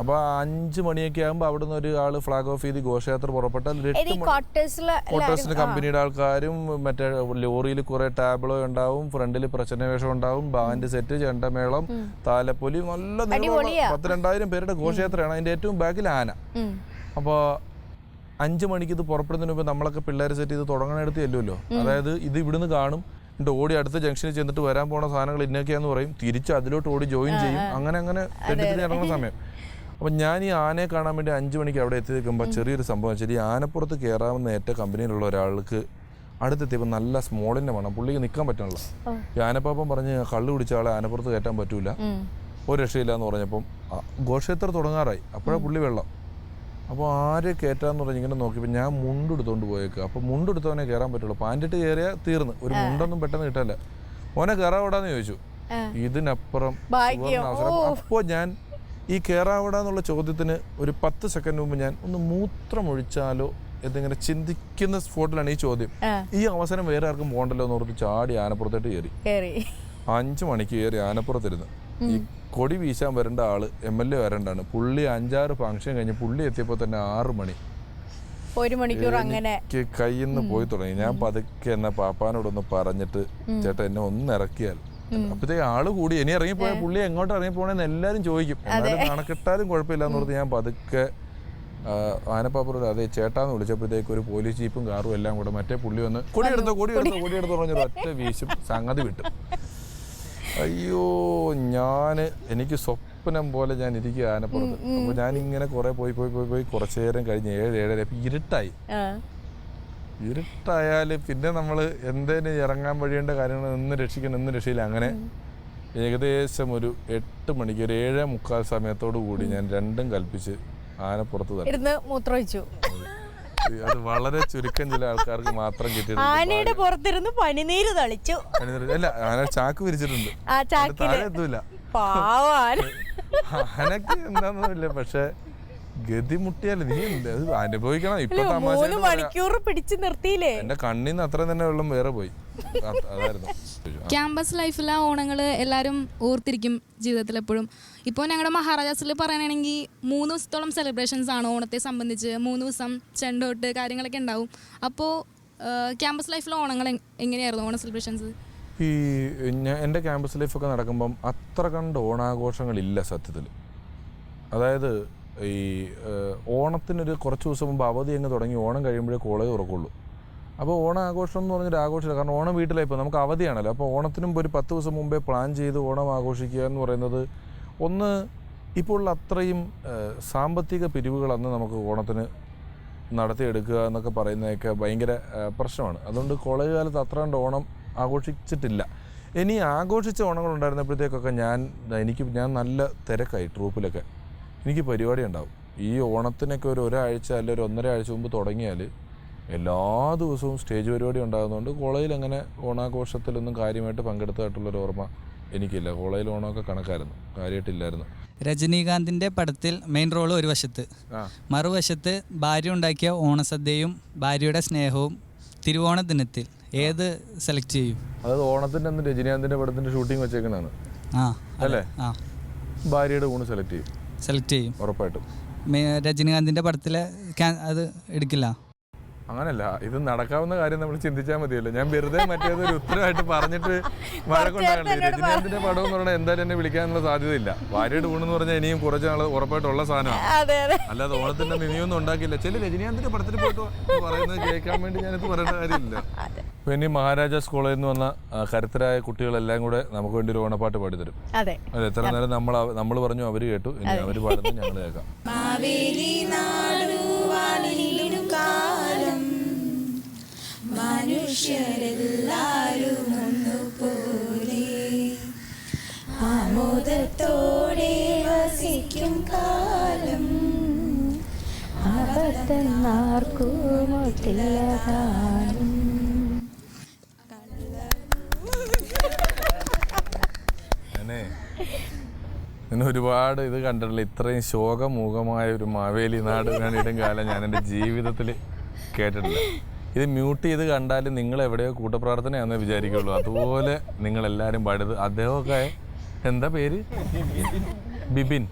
അപ്പൊ 5 മണിയൊക്കെ ആകുമ്പോൾ അവിടുന്ന് ഒരാള് ഫ്ലാഗ് ഓഫ് ചെയ്ത് ഘോഷയാത്ര പുറപ്പെട്ടാൽ ക്വാർട്ടേഴ്സിന്റെ കമ്പനിയുടെ ആൾക്കാരും മറ്റേ ലോറിയിൽ കുറെ ടാബ്ലോ ഉണ്ടാവും, ഫ്രണ്ടിൽ പ്രശ്നവേഷം ഉണ്ടാവും, ബാൻഡ് സെറ്റ്, ചെണ്ടമേളം, താലപ്പൊലി, നല്ല 10,000-2000 പേരുടെ ഘോഷയാത്രയാണ്. അതിന്റെ ഏറ്റവും ബാക്കിൽ ആന. അപ്പോൾ 5 മണിക്ക് ഇത് പുറപ്പെടുന്നതിന് മുമ്പ് നമ്മളൊക്കെ പിള്ളേരെ സെറ്റ് ചെയ്ത് തുടങ്ങാനെടുത്ത് ചെല്ലുമല്ലോ. അതായത് ഇത് ഇവിടുന്ന് കാണും, എന്നിട്ട് ഓടി അടുത്ത ജംഗ്ഷനിൽ ചെന്നിട്ട് വരാൻ പോണ സാധനങ്ങൾ ഇന്നൊക്കെയാന്ന് പറയും, തിരിച്ച് അതിലോട്ട് ഓടി ജോയിൻ ചെയ്യും. അങ്ങനെ തെറ്റിദ്ധരി നടക്കുന്ന സമയം. അപ്പം ഞാൻ ഈ ആനയെ കാണാൻ വേണ്ടി 5 മണിക്ക് അവിടെ എത്തി നിൽക്കുമ്പോൾ ചെറിയൊരു സംഭവം വെച്ചാൽ ഈ ആനപ്പുറത്ത് കയറാവുന്ന ഏറ്റ കമ്പനിയിലുള്ള ഒരാൾക്ക് അടുത്തെത്തിയപ്പോൾ നല്ല സ്മോളിൻ്റെ വേണം, പുള്ളിക്ക് നിൽക്കാൻ പറ്റണല്ലോ. ഈ ആനപ്പാപ്പം പറഞ്ഞ് കള്ളു കുടിച്ച ആളെ ആനപ്പുറത്ത് കയറ്റാൻ പറ്റൂല, ഒരു രക്ഷയില്ല എന്ന് പറഞ്ഞപ്പം ഘോഷയാത്ര തുടങ്ങാറായി. അപ്പോഴാണ് പുള്ളി വെള്ളം. അപ്പോൾ ആരെ കയറ്റാന്ന് പറഞ്ഞ് ഇങ്ങനെ നോക്കിയപ്പോൾ ഞാൻ മുണ്ടെടുത്തോണ്ട് പോയേക്കുക. അപ്പോൾ മുണ്ടെടുത്തവനെ കയറാൻ പറ്റുള്ളൂ, പാൻറ്റിട്ട് കയറിയാൽ തീർന്ന്, ഒരു മുണ്ടൊന്നും പെട്ടെന്ന് കിട്ടല്ല. ഓനെ കയറാവിടാന്ന് ചോദിച്ചു. ഇതിനപ്പുറം അവസരം. അപ്പോൾ ഞാൻ ഈ കയറാവിടാന്നുള്ള ചോദ്യത്തിന് ഒരു 10 സെക്കൻഡ് മുമ്പ് ഞാൻ ഒന്ന് മൂത്രമൊഴിച്ചാലോ എന്നിങ്ങനെ ചിന്തിക്കുന്ന സ്പോട്ടിലാണ് ഈ ചോദ്യം. ഈ അവസരം വേറെ ആർക്കും പോകണ്ടല്ലോ എന്ന് ഓർത്ത് ചാടി ആനപ്പുറത്തോട്ട് കയറി. 5 മണിക്ക് കയറി ആനപ്പുറത്തിരുന്ന് ഈ കൊടി വീശാൻ വരേണ്ട ആള് MLA വരേണ്ടാണ്. പുള്ളി 5-6 ഫംഗ്ഷൻ കഴിഞ്ഞ് പുള്ളി എത്തിയപ്പോൾ തന്നെ 6 മണി, 1 മണിക്കൂർ അങ്ങനെ കയ്യിൽ നിന്ന് പോയി തുടങ്ങി. ഞാൻ പതുക്കെ എന്നാ പാപ്പാനോടൊന്ന് പറഞ്ഞിട്ട് ചേട്ടാ എന്നെ ഒന്ന് ഇറക്കിയാൽ. അപ്പഴത്തേക്ക് ആള് കൂടി. ഇനി ഇറങ്ങിപ്പോയാൽ പുള്ളി എങ്ങോട്ട് ഇറങ്ങിപ്പോണെന്ന് എല്ലാവരും ചോദിക്കും. എന്നാലും കണക്കിട്ടാലും കുഴപ്പമില്ല എന്ന് പറഞ്ഞ് ഞാൻ പതുക്കെ ആനപ്പാപ്പറോട് അതെ ചേട്ടാന്ന് വിളിച്ചപ്പോഴത്തേക്ക് ഒരു പോലീസ് ജീപ്പും കാറും എല്ലാം കൂടെ മറ്റേ പുള്ളി വന്ന് കൊടിയെടുത്തോ പറഞ്ഞൊരു ഒറ്റ വീശും സംഗതി വിട്ടു. അയ്യോ, എനിക്ക് സ്വപ്നം പോലെ ഞാൻ ഇരിക്കുക ആനപ്പുറത്ത്. അപ്പൊ ഞാൻ ഇങ്ങനെ കുറെ പോയി കുറച്ചു നേരം കഴിഞ്ഞ് 7-7:30 ഇരുട്ടായാല് പിന്നെ നമ്മള് എന്തേലും ഇറങ്ങാൻ വഴിയേണ്ട കാര്യങ്ങൾ ഒന്നും രക്ഷിയില്ല. അങ്ങനെ ഏകദേശം ഒരു 8 മണിക്ക് ഒരു 7:45 സമയത്തോടു കൂടി ഞാൻ രണ്ടും കൽപ്പിച്ച് ആനപ്പുറത്ത് തന്നെ മൂത്രമൊഴിച്ചു. അത് വളരെ ചുരുക്കം ചില ആൾക്കാർക്ക് മാത്രം കിട്ടിയിട്ടുണ്ട്. ആനയുടെ പുറത്തിരുന്ന് പനിനീര് തളിച്ചു. അല്ല, ആന ചാക്ക് വിരിച്ചിട്ടുണ്ട്, താഴെ എത്തൂല. ആനക്ക് എന്താന്നില്ല, പക്ഷെ ഗതിമുട്ടിയാൽ നീ അനുഭവിക്കണം. ഇപ്പൊ മണിക്കൂർ പിടിച്ചു നിർത്തിയില്ലേ, എന്റെ കണ്ണിന്ന് അത്ര തന്നെ വെള്ളം വേറെ പോയി. അതായിരുന്നു ക്യാമ്പസ് ലൈഫിലെ ഓണങ്ങൾ എല്ലാവരും ഓർത്തിരിക്കും ജീവിതത്തിൽ എപ്പോഴും. ഇപ്പോൾ ഞങ്ങളുടെ മഹാരാജാസിൽ പറയാനാണെങ്കിൽ 3 ദിവസത്തോളം സെലിബ്രേഷൻസ് ആണ് ഓണത്തെ സംബന്ധിച്ച്. 3 ദിവസം ചെണ്ടോട്ട് കാര്യങ്ങളൊക്കെ ഉണ്ടാവും. അപ്പോൾ ക്യാമ്പസ് ലൈഫിലെ ഓണങ്ങൾ എങ്ങനെയായിരുന്നു, ഓണ സെലിബ്രേഷൻസ്? ഈ എൻ്റെ ക്യാമ്പസ് ലൈഫൊക്കെ നടക്കുമ്പം അത്ര കണ്ട് ഓണാഘോഷങ്ങളില്ല സത്യത്തിൽ. അതായത് ഈ ഓണത്തിനൊരു കുറച്ച് ദിവസം മുമ്പ് അവധി അങ്ങ് തുടങ്ങി ഓണം കഴിയുമ്പോഴേ കോളേജ് തുറക്കുള്ളൂ. അപ്പോൾ ഓണാഘോഷം എന്ന് പറഞ്ഞൊരു ആഘോഷമില്ല. കാരണം ഓണം വീട്ടിലായി ഇപ്പോൾ നമുക്ക് അവധിയാണല്ലോ. അപ്പോൾ ഓണത്തിനും ഒരു 10 ദിവസം മുമ്പേ പ്ലാൻ ചെയ്ത് ഓണം ആഘോഷിക്കുക എന്ന് പറയുന്നത് ഒന്ന് ഇപ്പോൾ ഉള്ള അത്രയും സാമ്പത്തിക പിരിവുകൾ അന്ന് നമുക്ക് ഓണത്തിന് നടത്തിയെടുക്കുക എന്നൊക്കെ പറയുന്നതൊക്കെ ഭയങ്കര പ്രശ്നമാണ്. അതുകൊണ്ട് കോളേജ് കാലത്ത് അത്ര കണ്ട് ഓണം ആഘോഷിച്ചിട്ടില്ല. ഇനി ആഘോഷിച്ച ഓണങ്ങൾ ഉണ്ടായിരുന്നപ്പോഴത്തേക്കൊക്കെ ഞാൻ നല്ല തിരക്കായി ട്രൂപ്പിലൊക്കെ. എനിക്ക് പരിപാടി ഉണ്ടാവും. ഈ ഓണത്തിനൊക്കെ ഒരാഴ്ച അല്ല 1.5 ആഴ്ച മുമ്പ് തുടങ്ങിയാൽ എല്ലാ ദിവസവും സ്റ്റേജ് പരിപാടി ഉണ്ടാകുന്നതുകൊണ്ട് കോളേജിൽ അങ്ങനെ ഓണാഘോഷത്തിലൊന്നും കാര്യമായിട്ട് പങ്കെടുത്തതായിട്ടുള്ളൊരു ഓർമ്മ എനിക്കില്ല. കോളേജിൽ ഓണമൊക്കെ കണക്കായിരുന്നു, കാര്യമായിട്ടില്ലായിരുന്നു. രജനീകാന്തിൻ്റെ പടത്തിൽ മെയിൻ റോള് ഒരു വശത്ത്, മറുവശത്ത് ഭാര്യ ഉണ്ടാക്കിയ ഓണസദ്യയും ഭാര്യയുടെ സ്നേഹവും തിരുവോണ ദിനത്തിൽ ഏത് സെലക്ട് ചെയ്യും? അതായത് ഓണത്തിൻ്റെ അന്ന് രജനീകാന്തിൻ്റെ പടത്തിൻ്റെ ഷൂട്ടിംഗ് വെച്ചേക്കുന്നതാണ് അല്ലേ? ഭാര്യയുടെ ഊണ് സെലക്ട് ചെയ്യും ഉറപ്പായിട്ടും. രജനീകാന്തിൻ്റെ പടത്തിലെ അത് എടുക്കില്ല? അങ്ങനല്ല, ഇത് നടക്കാവുന്ന കാര്യം നമ്മൾ ചിന്തിച്ചാൽ മതിയല്ലോ. ഞാൻ വെറുതെ മറ്റേതൊരു ഉത്തരവായിട്ട് പറഞ്ഞിട്ട് വഴക്കുണ്ടാകണ്ടേ. രജനീകാന്തിന്റെ പടം എന്ന് പറഞ്ഞാൽ എന്തായാലും എന്നെ വിളിക്കാനുള്ള സാധ്യതയില്ല. ഭാര്യയുടെ ഊണെന്ന് പറഞ്ഞാൽ ഇനിയും കുറച്ച് നാൾ ഉറപ്പായിട്ടുള്ള സാധനമാണ്. അല്ലാതെ ഓണത്തിന്റെ മിനിയൊന്നും ഉണ്ടാക്കില്ല. ചില രജനീകാന്തിന്റെ പടത്തിൽ പോയിട്ട് പറയുന്നത് കേൾക്കാൻ വേണ്ടി ഞാനിത് പറയേണ്ട കാര്യമില്ല. അപ്പൊ ഇനി മഹാരാജാസ് കോളേജിൽ നിന്ന് വന്ന കരുത്തരായ കുട്ടികളെല്ലാം കൂടെ നമുക്ക് വേണ്ടി ഒരു ഓണപ്പാട്ട് പാടിത്തരും. അതെ, എത്ര നേരം നമ്മൾ പറഞ്ഞു, അവര് കേട്ടു. ഇനി അവര് പാടുന്നത് ഞങ്ങൾ കേൾക്കാം. മനുഷ്യരെല്ലാരും ഒന്നുപോലെ ആമോദത്തോടെ വസിക്കും കാലം അബദ്ധനാർക്കുമൊട്ടില്ലതാനും. ഇന്ന് ഒരുപാട് ഇത് കണ്ടിട്ടില്ല. ഇത്രയും ശോകമൂകമായ ഒരു മാവേലി നാട് കാണിയിടും കാലം ഞാൻ എൻ്റെ ജീവിതത്തിൽ കേട്ടിട്ടില്ല. ഇത് മ്യൂട്ട് ചെയ്ത് കണ്ടാലും നിങ്ങൾ എവിടെയോ കൂട്ടപ്രാർത്ഥനയാണെന്ന് വിചാരിക്കുള്ളൂ. അതുപോലെ നിങ്ങളെല്ലാവരും പാടിയത്. അദ്ദേഹമൊക്കെ എന്താ പേര്, ബിബിൻ,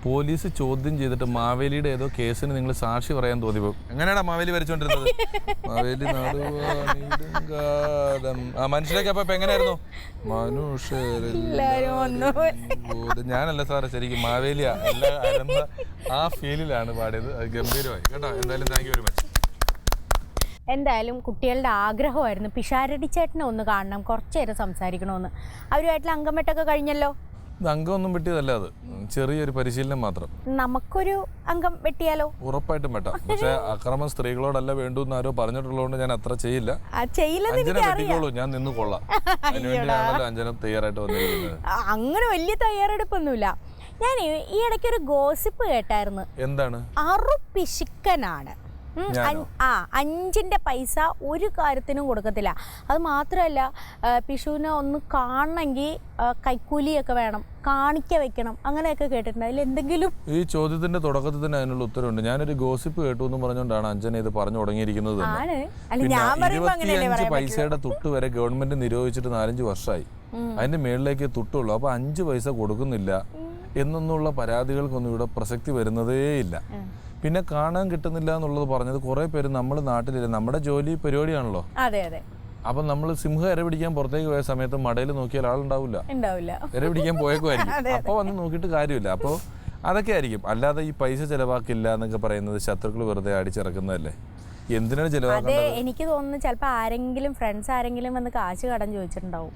പോലീസ് ചോദ്യം ചെയ്തിട്ട് മാവേലിയുടെ ഏതോ കേസിന് നിങ്ങൾ സാക്ഷി പറയാൻ തോന്നിപ്പോകും. എങ്ങനെയാടാ മാവേലി വരച്ചോണ്ടിരുന്നത്? മാവേലി നാടുവാനിടുങ്കാലം. ആ മനുഷ്യരൊക്കെ അപ്പൊ എങ്ങനെയായിരുന്നു? മനുഷ്യരെല്ലാരും. ഞാനല്ല സാറേ, ശരിക്കും മാവേലിയാ. എല്ലാ അരന്ത ആ ഫീലിലാണ് പാടിയത്. അത് ഗംഭീരമായി കേട്ടോ. എന്തായാലും താങ്ക് യു വെരി മച്ച്. എന്തായാലും കുട്ടികളുടെ ആഗ്രഹമായിരുന്നു പിഷാരടി ചേട്ടനെ ഒന്ന് കാണണം, കുറച്ചു നേരം സംസാരിക്കണമെന്ന്. അവരുമായിട്ടുള്ള അംഗമെട്ടൊക്കെ കഴിഞ്ഞല്ലോ. അംഗമൊന്നും വെട്ടിയതല്ല, അത് ചെറിയൊരു പരിശീലനം മാത്രം. നമുക്കൊരു അംഗം വെട്ടിയാലോ? ഉറപ്പായിട്ടും വെട്ടാം. പക്ഷെ അക്രമം സ്ത്രീകളോടല്ല വേണ്ടു എന്ന് ആരോ പറഞ്ഞിട്ടുള്ളതുകൊണ്ട് ഞാൻ അത്ര ചെയ്യില്ല. അഞ്ജന വെട്ടിക്കോളൂ, ഞാൻ നിന്ന് കൊള്ളാം. അതിനുവേണ്ടിയാണല്ലോ അഞ്ജന തയ്യാറായിട്ട് വന്നിരിക്കുന്നത്. അങ്ങനെ വലിയ തയ്യാറെടുപ്പൊന്നുമില്ല. ഞാൻ ഈ ഇടയ്ക്ക് ഒരു ഗോസിപ്പ് കേട്ടായിരുന്നു. എന്താണ്? അറുപിശുക്കനാണ്. 5 പൈസ ഒരു കാര്യത്തിനും കൊടുക്കത്തില്ല. അത് മാത്രമല്ല, പിഷുവിനെ ഒന്ന് കാണണമെങ്കിൽ കൈക്കൂലിയൊക്കെ വേണം, കാണിക്ക വെക്കണം, അങ്ങനെയൊക്കെ കേട്ടിട്ടുണ്ട്. അതിൽ എന്തെങ്കിലും ഈ ചോദ്യത്തിന്റെ തുടക്കത്തിൽ തന്നെ അതിനുള്ള ഉത്തരവുണ്ട്. ഞാനൊരു ഗോസിപ്പ് കേട്ടു എന്ന് പറഞ്ഞുകൊണ്ടാണ് അഞ്ജന ഇത് പറഞ്ഞു തുടങ്ങിയിരിക്കുന്നത്. 25 പൈസയുടെ തുട്ട് വരെ ഗവൺമെന്റ് നിരോധിച്ചിട്ട് 4-5 വർഷമായി. അതിന്റെ മേളിലേക്ക് തുട്ടുള്ളൂ. അപ്പൊ 5 പൈസ കൊടുക്കുന്നില്ല എന്നുള്ള പരാതികൾക്കൊന്നും ഇവിടെ പ്രസക്തി വരുന്നതേ ഇല്ല. പിന്നെ കാണാൻ കിട്ടുന്നില്ല എന്നുള്ളത് പറഞ്ഞത് കുറെ പേര് നമ്മുടെ നാട്ടിലില്ല. നമ്മുടെ ജോലി പരിപാടിയാണല്ലോ. അപ്പൊ നമ്മൾ സിംഹം ഇര പിടിക്കാൻ പുറത്തേക്ക് പോയ സമയത്ത് മടയിൽ നോക്കിയാൽ ആളുണ്ടാവില്ല, ഇര പിടിക്കാൻ പോയേക്കുമായിരിക്കും. അപ്പൊ വന്ന് നോക്കിയിട്ട് കാര്യമില്ല. അപ്പോൾ അതൊക്കെ ആയിരിക്കും. അല്ലാതെ ഈ പൈസ ചെലവാക്കില്ല എന്നൊക്കെ പറയുന്നത് ശത്രുക്കൾ വെറുതെ അടിച്ചിറക്കുന്നതല്ലേ. എന്തിനാണ് ചെലവാക്കുന്നത്? എനിക്ക് തോന്നുന്നു ചിലപ്പോ ആരെങ്കിലും ഫ്രണ്ട്സ് ആരെങ്കിലും വന്ന് കാശ് കടം ചോദിച്ചിട്ടുണ്ടാവും.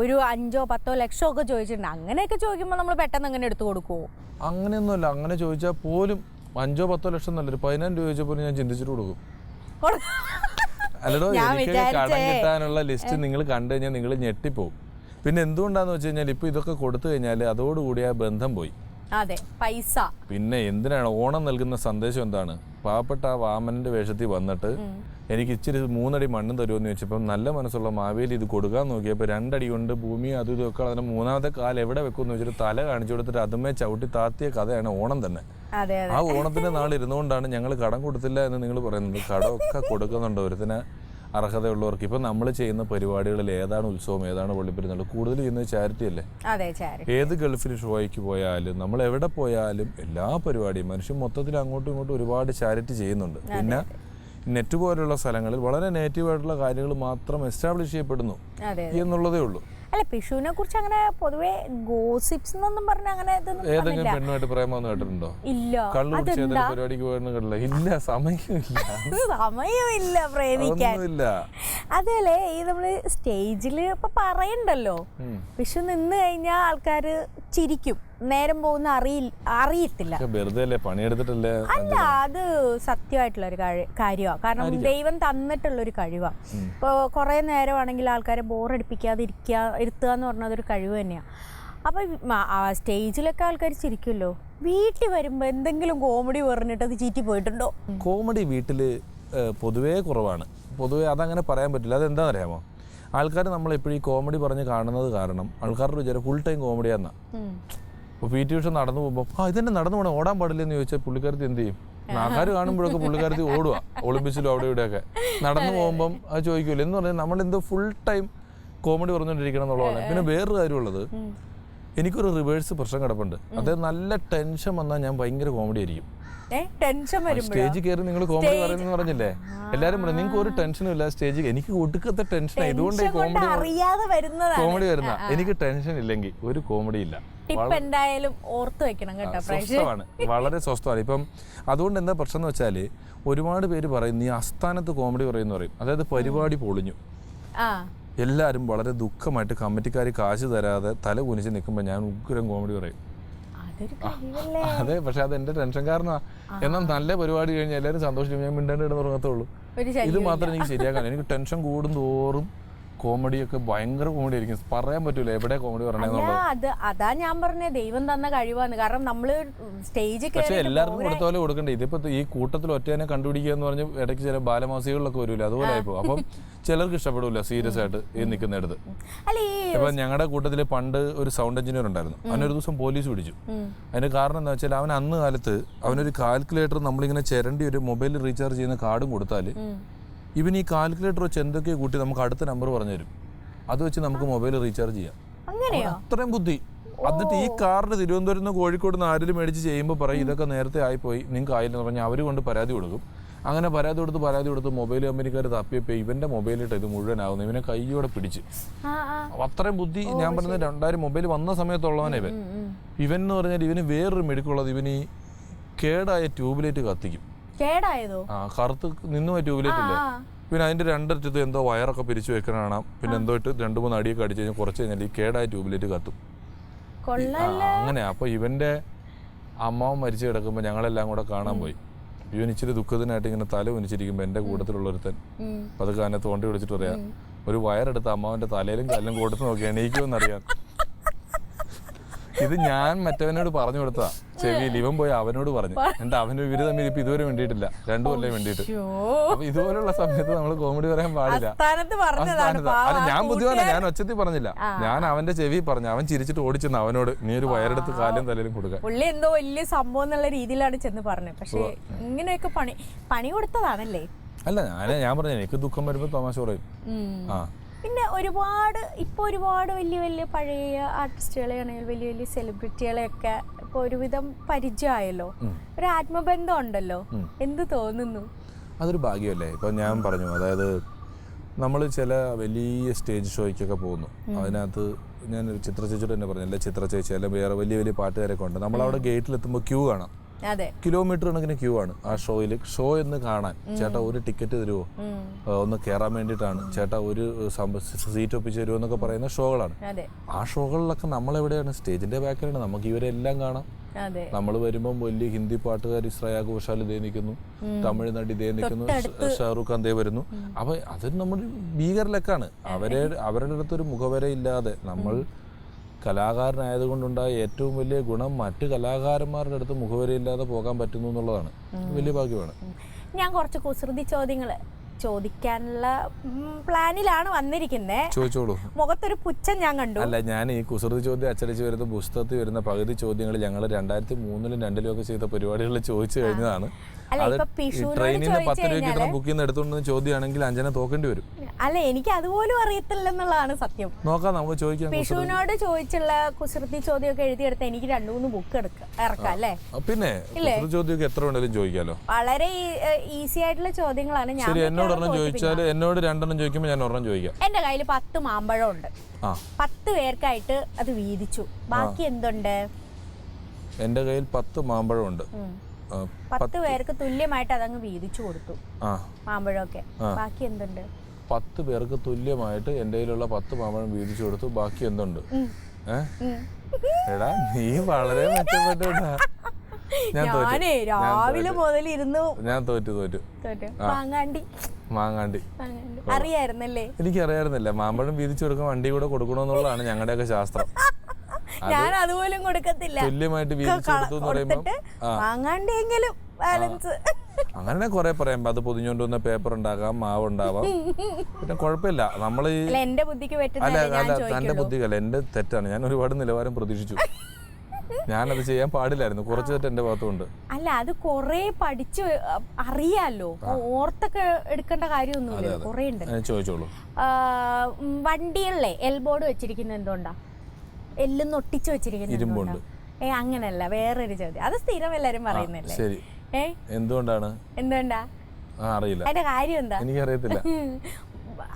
ഒരു 5-10 ലക്ഷം ഒക്കെ ചോദിച്ചിട്ടുണ്ട്. അങ്ങനെയൊക്കെ ചോദിക്കുമ്പോൾ നമ്മൾ പെട്ടെന്ന് അങ്ങനെ എടുത്തു കൊടുക്കുവോ? അങ്ങനെയൊന്നുമല്ല. അങ്ങനെ ചോദിച്ചാൽ പോലും 5-10 ലക്ഷം നല്ലൊരു 15 രൂപ ചോദിച്ചപ്പോൾ ഞാൻ ചിന്തിച്ചിട്ട് കൊടുക്കും. അല്ലടോ, എനിക്ക് കടം കിട്ടാനുള്ള ലിസ്റ്റ് നിങ്ങൾ കണ്ടു കഴിഞ്ഞാൽ നിങ്ങൾ ഞെട്ടിപ്പോവും. പിന്നെ എന്തുകൊണ്ടാന്ന് വെച്ച് കഴിഞ്ഞാൽ ഇപ്പൊ ഇതൊക്കെ കൊടുത്തു കഴിഞ്ഞാൽ അതോടുകൂടി ആ ബന്ധം പോയി. പൈസ പിന്നെ എന്തിനാണ് ഓണം നൽകുന്ന സന്ദേശം? എന്താണ്? പാവപ്പെട്ട ആ വാമനന്റെ വേഷത്തിൽ വന്നിട്ട് എനിക്ക് ഇച്ചിരി 3 അടി മണ്ണും തരുമെന്ന് ചോദിച്ചപ്പോൾ നല്ല മനസ്സുള്ള മാവേലി ഇത് കൊടുക്കാൻ നോക്കിയപ്പോൾ 2 അടി കൊണ്ട് ഭൂമി അതും ഇതൊക്കെ അതിന് 3ാമത്തെ കാലം എവിടെ വെക്കുമെന്ന് വെച്ചിട്ട് തല കാണിച്ചു കൊടുത്തിട്ട് അതുമേ ചവിട്ടി താത്തിയ കഥയാണ് ഓണം തന്നെ. ആ ഓണത്തിന്റെ നാൾ ഇരുന്നുകൊണ്ടാണ് ഞങ്ങൾ കടം കൊടുത്തില്ല എന്ന് നിങ്ങൾ പറയുന്നത്. കടമൊക്കെ കൊടുക്കുന്നുണ്ട് ഒരുത്തിന് അർഹതയുള്ളവർക്ക്. ഇപ്പൊ നമ്മൾ ചെയ്യുന്ന പരിപാടികളിൽ ഏതാണ് ഉത്സവം, ഏതാണ് പള്ളിപ്പെരുന്നാൾ, കൂടുതൽ ചെയ്യുന്നത് ചാരിറ്റി അല്ലേ? ഏത് ഗൾഫിൽ ഷോയ്ക്ക് പോയാലും നമ്മൾ എവിടെ പോയാലും എല്ലാ പരിപാടിയും മനുഷ്യൻ മൊത്തത്തിൽ അങ്ങോട്ടും ഇങ്ങോട്ടും ഒരുപാട് ചാരിറ്റി ചെയ്യുന്നുണ്ട്. പിന്നെ നെറ്റ് പോലുള്ള സ്ഥലങ്ങളിൽ വളരെ നെഗറ്റീവായിട്ടുള്ള കാര്യങ്ങൾ മാത്രം എസ്റ്റാബ്ലിഷ് ചെയ്യപ്പെടുന്നു എന്നുള്ളതേ ഉള്ളൂ. അല്ല പിഷുവിനെ കുറിച്ച് അങ്ങനെ പൊതുവെ ഗോസിപ്സ് എന്നൊന്നും പറഞ്ഞ അങ്ങനെ ഇതൊന്നും ഏതെങ്കിലും പെണ്ണുമായിട്ട് പ്രേമൊന്നും കേട്ടിട്ടുണ്ടോ? ഇല്ല. കള്ളു കുടിച്ച് ഏതെങ്കിലും പരിപാടിക്ക് പോയെന്ന് കേട്ടില്ല? ഇല്ല, സമയമില്ല. സമയമില്ല പ്രേമിക്കാൻ. ഒന്നുമില്ല. അതല്ലേ ഈ നമ്മള് സ്റ്റേജിൽ ഇപ്പൊ പറയണ്ടല്ലോ, വിഷു നിന്ന് കഴിഞ്ഞാൽ ആൾക്കാര് ചിരിക്കും, നേരം പോകുന്ന അറിയത്തില്ല. വെറുതെ അല്ലേ, പണിയെടുത്തിട്ടല്ലേ? അല്ല, അത് സത്യമായിട്ടുള്ള ഒരു കാര്യമാണ്. കാരണം ദൈവം തന്നിട്ടുള്ളൊരു കഴിവാണ്. ഇപ്പോൾ കുറേ നേരമാണെങ്കിൽ ആൾക്കാരെ ബോറടിപ്പിക്കാതെ ഇരുത്തുക എന്ന് പറഞ്ഞത് ഒരു കഴിവ് തന്നെയാണ്. അപ്പം സ്റ്റേജിലൊക്കെ ആൾക്കാർ ചിരിക്കുമല്ലോ, വീട്ടിൽ വരുമ്പോൾ എന്തെങ്കിലും കോമഡി പറഞ്ഞിട്ട് അത് ചീറ്റി പോയിട്ടുണ്ടോ? കോമഡി വീട്ടിൽ പൊതുവേ കുറവാണ്. പൊതുവേ അതങ്ങനെ പറയാൻ പറ്റില്ല. അതെന്താണെന്ന് അറിയാമോ? ആൾക്കാർ നമ്മളെപ്പോഴും ഈ കോമഡി പറഞ്ഞ് കാണുന്നത് കാരണം ആൾക്കാരുടെ വിചാരം ഫുൾ ടൈം കോമഡിയാന്നാണ്. ഇപ്പോൾ പി ടി ഉഷ നടന്നു പോകുമ്പോൾ ഇതെന്നെ നടന്നു പോകണം, ഓടാൻ പാടില്ലെന്ന് ചോദിച്ചാൽ പുള്ളിക്കാരത്തി എന്ത് ചെയ്യും? ആൾക്കാർ കാണുമ്പോഴൊക്കെ പുള്ളിക്കാരത്തി ഓടുക, ഒളിമ്പിക്സിലും അവിടെ ഇവിടെയൊക്കെ നടന്നു പോകുമ്പം അത് ചോദിക്കുമല്ലോ. എന്ന് പറഞ്ഞാൽ നമ്മളെന്തോ ഫുൾ ടൈം കോമഡി പറഞ്ഞുകൊണ്ടിരിക്കണം എന്നുള്ളതാണ്. പിന്നെ വേറൊരു കാര്യമുള്ളത്, എനിക്കൊരു റിവേഴ്സ് പ്രശ്നം കിടപ്പുണ്ട്. അതായത് നല്ല ടെൻഷൻ വന്നാൽ ഞാൻ ഭയങ്കര കോമഡി ആയിരിക്കും. സ്റ്റേജിൽ കയറി നിങ്ങൾ കോമഡി പറയുന്നു പറഞ്ഞില്ലേ, എല്ലാരും പറയും നിങ്ങൾക്ക് ഒരു ടെൻഷനും ഇല്ല സ്റ്റേജിൽ. എനിക്ക് ഒടുക്കത്തെ ടെൻഷനാണ്, ഇതുകൊണ്ട് ഈ കോമഡി വരുന്ന. എനിക്ക് ടെൻഷൻ ഇല്ലെങ്കിൽ ഒരു കോമഡി ഇല്ല. സ്വസ്ഥമാണ്, വളരെ സ്വസ്ഥമാണ്. ഇപ്പം അതുകൊണ്ട് എന്താ പ്രശ്നം എന്ന് വെച്ചാൽ, ഒരുപാട് പേര് പറയും നീ അസ്ഥാനത്ത് കോമഡി പറയുന്നു പറയും. അതായത് പരിപാടി പൊളിഞ്ഞു, എല്ലാവരും വളരെ ദുഃഖമായിട്ട് കമ്മിറ്റിക്കാർ കാശ് തരാതെ തല കുനിച്ച് നിൽക്കുമ്പോൾ ഞാൻ ഉഗ്രം കോമഡി പറയും. അതെ, പക്ഷെ അത് എന്റെ ടെൻഷൻ കാരണമാണ്. എന്നാൽ നല്ല പരിപാടി കഴിഞ്ഞാൽ എല്ലാവരും സന്തോഷിക്കും, ഞാൻ മിണ്ടാണ്ട് കിടന്ന് ഉറങ്ങത്തുള്ളൂ. ഇത് മാത്രം എനിക്ക് ശരിയാക്കാൻ. എനിക്ക് ടെൻഷൻ കൂടുന്തോറും കോമഡിയൊക്കെ ഭയങ്കര കോമഡി ആയിരിക്കും, പറയാൻ പറ്റൂല എവിടെ കോമഡി പറയണെന്നുള്ളത്. അതാ ഞാൻ പറഞ്ഞ ദൈവം തന്ന കഴിവാണ്. കാരണം നമ്മള് സ്റ്റേജിൽ പക്ഷെ എല്ലാവർക്കും കൊടുത്ത പോലെ കൊടുക്കണ്ടേ. ഇതിപ്പോ ഈ കൂട്ടത്തിൽ ഒറ്റേനെ കണ്ടുപിടിക്കുക എന്ന് പറഞ്ഞ് ഇടയ്ക്ക് ചില ബാലമാസികളിലൊക്കെ വരൂല, അതുപോലെ ആയിപ്പോ. അപ്പം ചിലർക്ക് ഇഷ്ടപ്പെടില്ല സീരിയസ് ആയിട്ട് ഈ നിൽക്കുന്നിടത്ത്. ഇപ്പൊ ഞങ്ങളുടെ കൂട്ടത്തിൽ പണ്ട് ഒരു സൗണ്ട് എഞ്ചിനീയർ ഉണ്ടായിരുന്നു. അവനൊരു ദിവസം പോലീസ് പിടിച്ചു. അതിന്റെ കാരണം എന്താ വെച്ചാൽ, അവൻ അന്ന് കാലത്ത് അവനൊരു കാൽക്കുലേറ്റർ നമ്മളിങ്ങനെ ചിരണ്ടി ഒരു മൊബൈൽ റീചാർജ് ചെയ്യുന്ന കാർഡും കൊടുത്താൽ ഇവൻ ഈ കാൽക്കുലേറ്റർ വെച്ച് എന്തൊക്കെയോ കൂട്ടി നമുക്ക് അടുത്ത നമ്പർ പറഞ്ഞു തരും. അത് വെച്ച് നമുക്ക് മൊബൈൽ റീചാർജ് ചെയ്യാം. അത്രയും ബുദ്ധി. എന്നിട്ട് ഈ കാർഡ് തിരുവനന്തപുരത്ത് നിന്ന് കോഴിക്കോട് നിന്ന് ആരെങ്കിലും മേടിച്ച് ചെയ്യുമ്പോൾ പറയും ഇതൊക്കെ നേരത്തെ ആയിപ്പോയി, നിങ്ങൾക്ക് ആയില്ലെന്ന് പറഞ്ഞാൽ അവർ കൊണ്ട് പരാതി കൊടുക്കും. അങ്ങനെ പരാതി കൊടുത്ത് മൊബൈൽ കമ്പനിക്കാർ തപ്പിയപ്പോൾ ഇവന്റെ മൊബൈലിട്ട് ഇത് മുഴുവനാകുന്നു. ഇവനെ കൈയോടെ പിടിച്ച്. അത്രയും ബുദ്ധി. ഞാൻ പറഞ്ഞത് 2000 മൊബൈൽ വന്ന സമയത്തുള്ളവനെ ഇവൻ എന്ന് പറഞ്ഞാൽ ഇവന് വേറൊരു മെടുക്കുള്ളത്, ഇവന് ഈ കേടായ ട്യൂബ്ലൈറ്റ് കത്തിക്കും. കറുത്ത് നിന്നുപോയ ട്യൂബ്ലൈറ്റ് ഇല്ലേ, പിന്നെ അതിന്റെ രണ്ടറ്റത്ത് എന്തോ വയറൊക്കെ പിരിച്ചു വെക്കണം കാണാം. പിന്നെ എന്തോ ഇട്ട് 2-3 അടിയൊക്കെ അടിച്ചു കഴിഞ്ഞാൽ കുറച്ച് കഴിഞ്ഞാൽ ഈ കേടായ ട്യൂബ്ലൈറ്റ് കത്തും. അങ്ങനെ അപ്പൊ ഇവന്റെ അമ്മാവൻ മരിച്ചു കിടക്കുമ്പോൾ ഞങ്ങളെല്ലാം കൂടെ കാണാൻ പോയി. ഇവൻ ഇച്ചിരി ദുഃഖത്തിനായിട്ട് ഇങ്ങനെ തല ഉനിച്ചിരിക്കുമ്പോ എന്റെ കൂട്ടത്തിലുള്ളൊരുത്തൻ പതുക്കെ അതിനെ തോണ്ടി വിളിച്ചിട്ട് പറയാം, ഒരു വയറെടുത്ത് അമ്മാവന്റെ തലയിലും കല്ലും കൊടുത്ത് നോക്കി എണീക്കുമെന്നറിയാം. ഇത് ഞാൻ മറ്റവനോട് പറഞ്ഞു കൊടുത്താ ചെവിയിൽ. ഇവൻ പോയി അവനോട് പറഞ്ഞു. എന്നിട്ട് അവന് ഇവര് തമ്മിൽ ഇപ്പൊ ഇതുവരെ വേണ്ടിയിട്ടില്ല, 2 കൊല്ലം വേണ്ടിയിട്ട്. അപ്പൊ ഇതുപോലുള്ള സമയത്ത് നമ്മൾ കോമഡി പറയാൻ പാടില്ല. അല്ല, ഞാൻ ബുദ്ധിമാണ്, ഞാൻ ഒച്ചത്തിൽ പറഞ്ഞില്ല, ഞാൻ അവന്റെ ചെവി പറഞ്ഞു. അവൻ ചിരിച്ചിട്ട് ഓടിച്ചെന്ന് അവനോട് നീ ഒരു വയറെടുത്ത് കാലും തലയിലും കൊടുക്കുക. പുള്ളി എന്തോ വലിയ സംഭവം എന്നുള്ള രീതിയിലാണ് ചെന്ന് പറഞ്ഞത്. പക്ഷെ ഇങ്ങനെയൊക്കെ പണി കൊടുത്തതാണല്ലേ. അല്ല, ഞാൻ പറഞ്ഞു എനിക്ക് ദുഃഖം വരുമ്പോ തമാശ പറയും. പിന്നെ ഒരുപാട് വലിയ വലിയ പഴയ ആർട്ടിസ്റ്റുകളെയാണെങ്കിൽ വലിയ വലിയ സെലിബ്രിറ്റികളെയൊക്കെ ഇപ്പൊ ഒരുവിധം പരിചയമായല്ലോ, ഒരു ആത്മബന്ധം ഉണ്ടല്ലോ. എന്ത് തോന്നുന്നു? അതൊരു ഭാഗ്യമല്ലേ. ഇപ്പൊ ഞാൻ പറഞ്ഞു, അതായത് നമ്മൾ ചില വലിയ സ്റ്റേജ് ഷോയ്ക്കൊക്കെ പോകുന്നു. അതിനകത്ത് ഞാൻ ചിത്ര ചേച്ചിയോട് തന്നെ പറഞ്ഞില്ല, ചിത്ര ചേച്ചി അല്ല വേറെ വലിയ വലിയ പാട്ടുകാരൊക്കെ ഉണ്ട്. നമ്മളവിടെ ഗേറ്റിലെത്തുമ്പോൾ ക്യൂ കാണാം, കിലോമീറ്റർ കണക്കിന് ക്യൂ ആണ് ആ ഷോയിൽ. ഷോ എന്ന് കാണാൻ ചേട്ടാ ഒരു ടിക്കറ്റ് തരുമോ, ഒന്ന് കയറാൻ വേണ്ടിയിട്ടാണ് ചേട്ടാ ഒരു സീറ്റ് ഒപ്പിച്ച് തരുമോ എന്നൊക്കെ പറയുന്ന ഷോകളാണ്. ആ ഷോകളിലൊക്കെ നമ്മളെവിടെയാണ്? സ്റ്റേജിന്റെ ബാക്കിലാണ്. നമുക്ക് ഇവരെല്ലാം കാണാം. നമ്മൾ വരുമ്പം വലിയ ഹിന്ദി പാട്ടുകാർ ശ്രേയ ഘോഷാൽ ഇതേ നിൽക്കുന്നു, തമിഴ് നടി ഇതേ നിൽക്കുന്നു, ഷാറൂഖ് ഖാൻ ദേ വരുന്നു. അപ്പൊ അതൊരു നമ്മൾ ഭീകരലക്കാണ്. അവരുടെ അടുത്തൊരു മുഖവര ഇല്ലാതെ നമ്മൾ കലാകാരനായതുകൊണ്ടുണ്ടായ ഏറ്റവും വലിയ ഗുണം മറ്റ് കലാകാരന്മാരുടെ അടുത്ത് മുഖവരയില്ലാതെ പോകാൻ പറ്റുന്നു എന്നുള്ളതാണ്. വലിയ ഭാഗ്യമാണ്. ഞാൻ കുറച്ച് കുസൃതി ചോദ്യങ്ങൾ ചോദിക്കാനുള്ള പ്ലാനിലാണ് വന്നിരിക്കുന്നത്. ചോദിച്ചോളൂ. മുഖത്തൊരു പുച്ഛം ഞാൻ കണ്ടു. അല്ല, ഞാൻ ഈ കുസൃതി ചോദ്യം അച്ചടിച്ച് വരുന്ന പുസ്തകത്തിൽ വരുന്ന പകുതി ചോദ്യങ്ങൾ ഞങ്ങൾ 2003-ലും 2002-ലും ഒക്കെ ചെയ്ത പരിപാടികളിൽ ചോദിച്ചു കഴിഞ്ഞതാണ്. അത് ട്രെയിനിൽ നിന്ന് 10 രൂപ കിട്ടുന്ന ബുക്കിൽ നിന്ന് എടുത്തുകൊണ്ട് ചോദ്യമാണെങ്കിൽ അഞ്ജന തോക്കേണ്ടി വരും. അല്ല, എനിക്ക് അതുപോലും അറിയത്തില്ലെന്നുള്ളതാണ് സത്യം. നോക്കാം, നമുക്ക് ചോദിക്കാം. പിഷുവിനോട് ചോദിച്ചുള്ള കുസൃതി ചോദ്യമൊക്കെ എഴുതിയെടുത്ത എനിക്ക് 2-3 ബുക്ക് എടുക്കാം. ഇറക്കാം അല്ലേ? പിന്നെ ചോദ്യമൊക്കെ എത്ര വേണേലും ചോദിക്കാലോ. വളരെ ഈസി ആയിട്ടുള്ള ചോദ്യങ്ങളാണ്. ഞാൻ ശരി, എന്നോട് ഒരെണ്ണം ചോദിച്ചാൽ എന്നോട് 2 എണ്ണം ചോദിക്കുമ്പോൾ ഞാൻ ഒരെണ്ണം ചോദിക്കാം. എന്റെ കയ്യിൽ 10 മാമ്പഴം ഉണ്ട്. 10 പേർക്കായിട്ട് അത് വീതിച്ചു. ബാക്കി എന്തുണ്ട്? എന്റെ കയ്യിൽ 10 മാമ്പഴം ഉണ്ട്. 10 പേർക്ക് തുല്യമായിട്ട് അതങ്ങ് വീതിച്ചു കൊടുത്തു മാമ്പഴമൊക്കെ. ബാക്കി എന്തുണ്ട്? 10 പേർക്ക് തുല്യമായിട്ട് എന്റെ കയ്യിലുള്ള 10 മാമ്പഴം വീതിച്ചു കൊടുത്തു. ബാക്കി എന്തുണ്ട്? എടാ നീ വളരെ മെച്ചപ്പെട്ടാ. ഞാനേ രാവിലെ മുതൽ ഇരുന്നു. ഞാൻ തോറ്റു. മാങ്ങാണ്ടി അറിയായിരുന്നല്ലേ? എനിക്കറിയായിരുന്നില്ല. മാമ്പഴം വീതിച്ചു കൊടുക്കാൻ വണ്ടി കൂടെ കൊടുക്കണമെന്നുള്ളതാണ് ഞങ്ങളുടെയൊക്കെ ശാസ്ത്രം. ഞാൻ അതുപോലും കൊടുക്കത്തില്ല. തുല്യമായിട്ട് വീതിച്ചു കൊടുത്തു എന്ന് പറയുമ്പോ മാങ്ങാണ്ടിയെങ്കിലും ബാലൻസ്. അങ്ങനെ കുറെ പറയാം. അത് പൊതിഞ്ഞോണ്ട് വന്ന പേപ്പർ ഉണ്ടാകാം, മാവ് ഉണ്ടാവാം. പിന്നെ കുഴപ്പമില്ല. നമ്മള് എന്റെ ബുദ്ധിക്ക് തന്റെ ബുദ്ധിക്കല്ല, എന്റെ തെറ്റാണ്. ഞാൻ ഒരുപാട് നിലവാരം പ്രതീക്ഷിച്ചു. ഞാനത് ചെയ്യാൻ പാടില്ലായിരുന്നു. കുറച്ച് തെറ്റ് എന്റെ ഭാഗത്തുണ്ട്. അല്ല, അത് കൊറേ പഠിച്ചു അറിയാലോ. ഓർത്തൊക്കെ എടുക്കേണ്ട കാര്യമൊന്നുമില്ല. കൊറേ ഉണ്ട്. ചോദിച്ചോളൂ. വണ്ടികളിലെ എൽബോർഡ് വെച്ചിരിക്കുന്നത് എന്തുകൊണ്ടാ? എല്ലൊന്നും ഒട്ടിച്ചു വെച്ചിരിക്കുന്നത്? അങ്ങനല്ല, വേറൊരു ചോദ്യം. അത് സ്ഥിരം എല്ലാരും പറയുന്നല്ലേ. ശരി, എന്തുകൊണ്ടാ? അറിയില്ല. അതിന്റെ കാര്യം എന്താ? എനിക്കറിയത്തില്ല.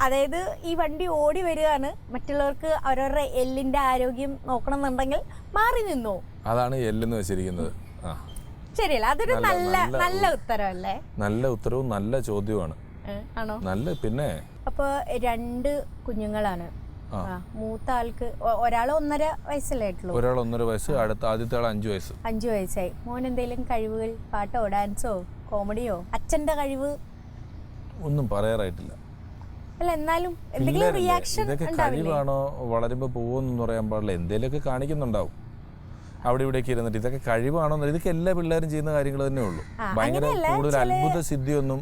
അതായത് ഈ വണ്ടി ഓടി വരികയാണ്, മറ്റുള്ളവർക്ക് അവരവരുടെ എല്ലിന്റെ ആരോഗ്യം നോക്കണം എന്നുണ്ടെങ്കിൽ മാറി നിന്നോ. അതാണ് എല്ലെന്ന് വെച്ചിരിക്കുന്നത്. ശരിയല്ല? അതൊരു നല്ല ഉത്തരവല്ലേ? നല്ല ഉത്തരവും നല്ല ചോദ്യമാണ്. ആണോ? നല്ല. പിന്നെ അപ്പൊ 2 കുഞ്ഞുങ്ങളാണ്. മൂത്ത ആൾക്ക് ഒരാൾ 1.5 വയസ്സല്ലേ ആയിട്ടുള്ളൂ. ഒരാൾ 1.5 വയസ്സ്, ആദ്യത്തെ ആൾ 5 വയസ്സ്. 5 വയസ്സായി. മോൻ എന്തെങ്കിലും കഴിവുകൾ, പാട്ടോ ഡാൻസോ കോമഡിയോ? അച്ഛന്റെ കഴിവ് ഒന്നും പറയാറായിട്ടില്ല. അല്ല, എന്നാലും എന്തെങ്കിലും റിയാക്ഷൻ കഴിവാണോ? വളരുമ്പോ പോകുമെന്ന് പറയാൻ പാടില്ല. എന്തെങ്കിലുമൊക്കെ കാണിക്കുന്നുണ്ടാവും അവിടെ ഇവിടെയൊക്കെ ഇരുന്നിട്ട്. ഇതൊക്കെ കഴിവാണോ? ഇതൊക്കെ എല്ലാ പിള്ളേരും ചെയ്യുന്ന കാര്യങ്ങൾ തന്നെ ഉള്ളൂ. ഭയങ്കര കൂടുതൽ അത്ഭുത സിദ്ധിയൊന്നും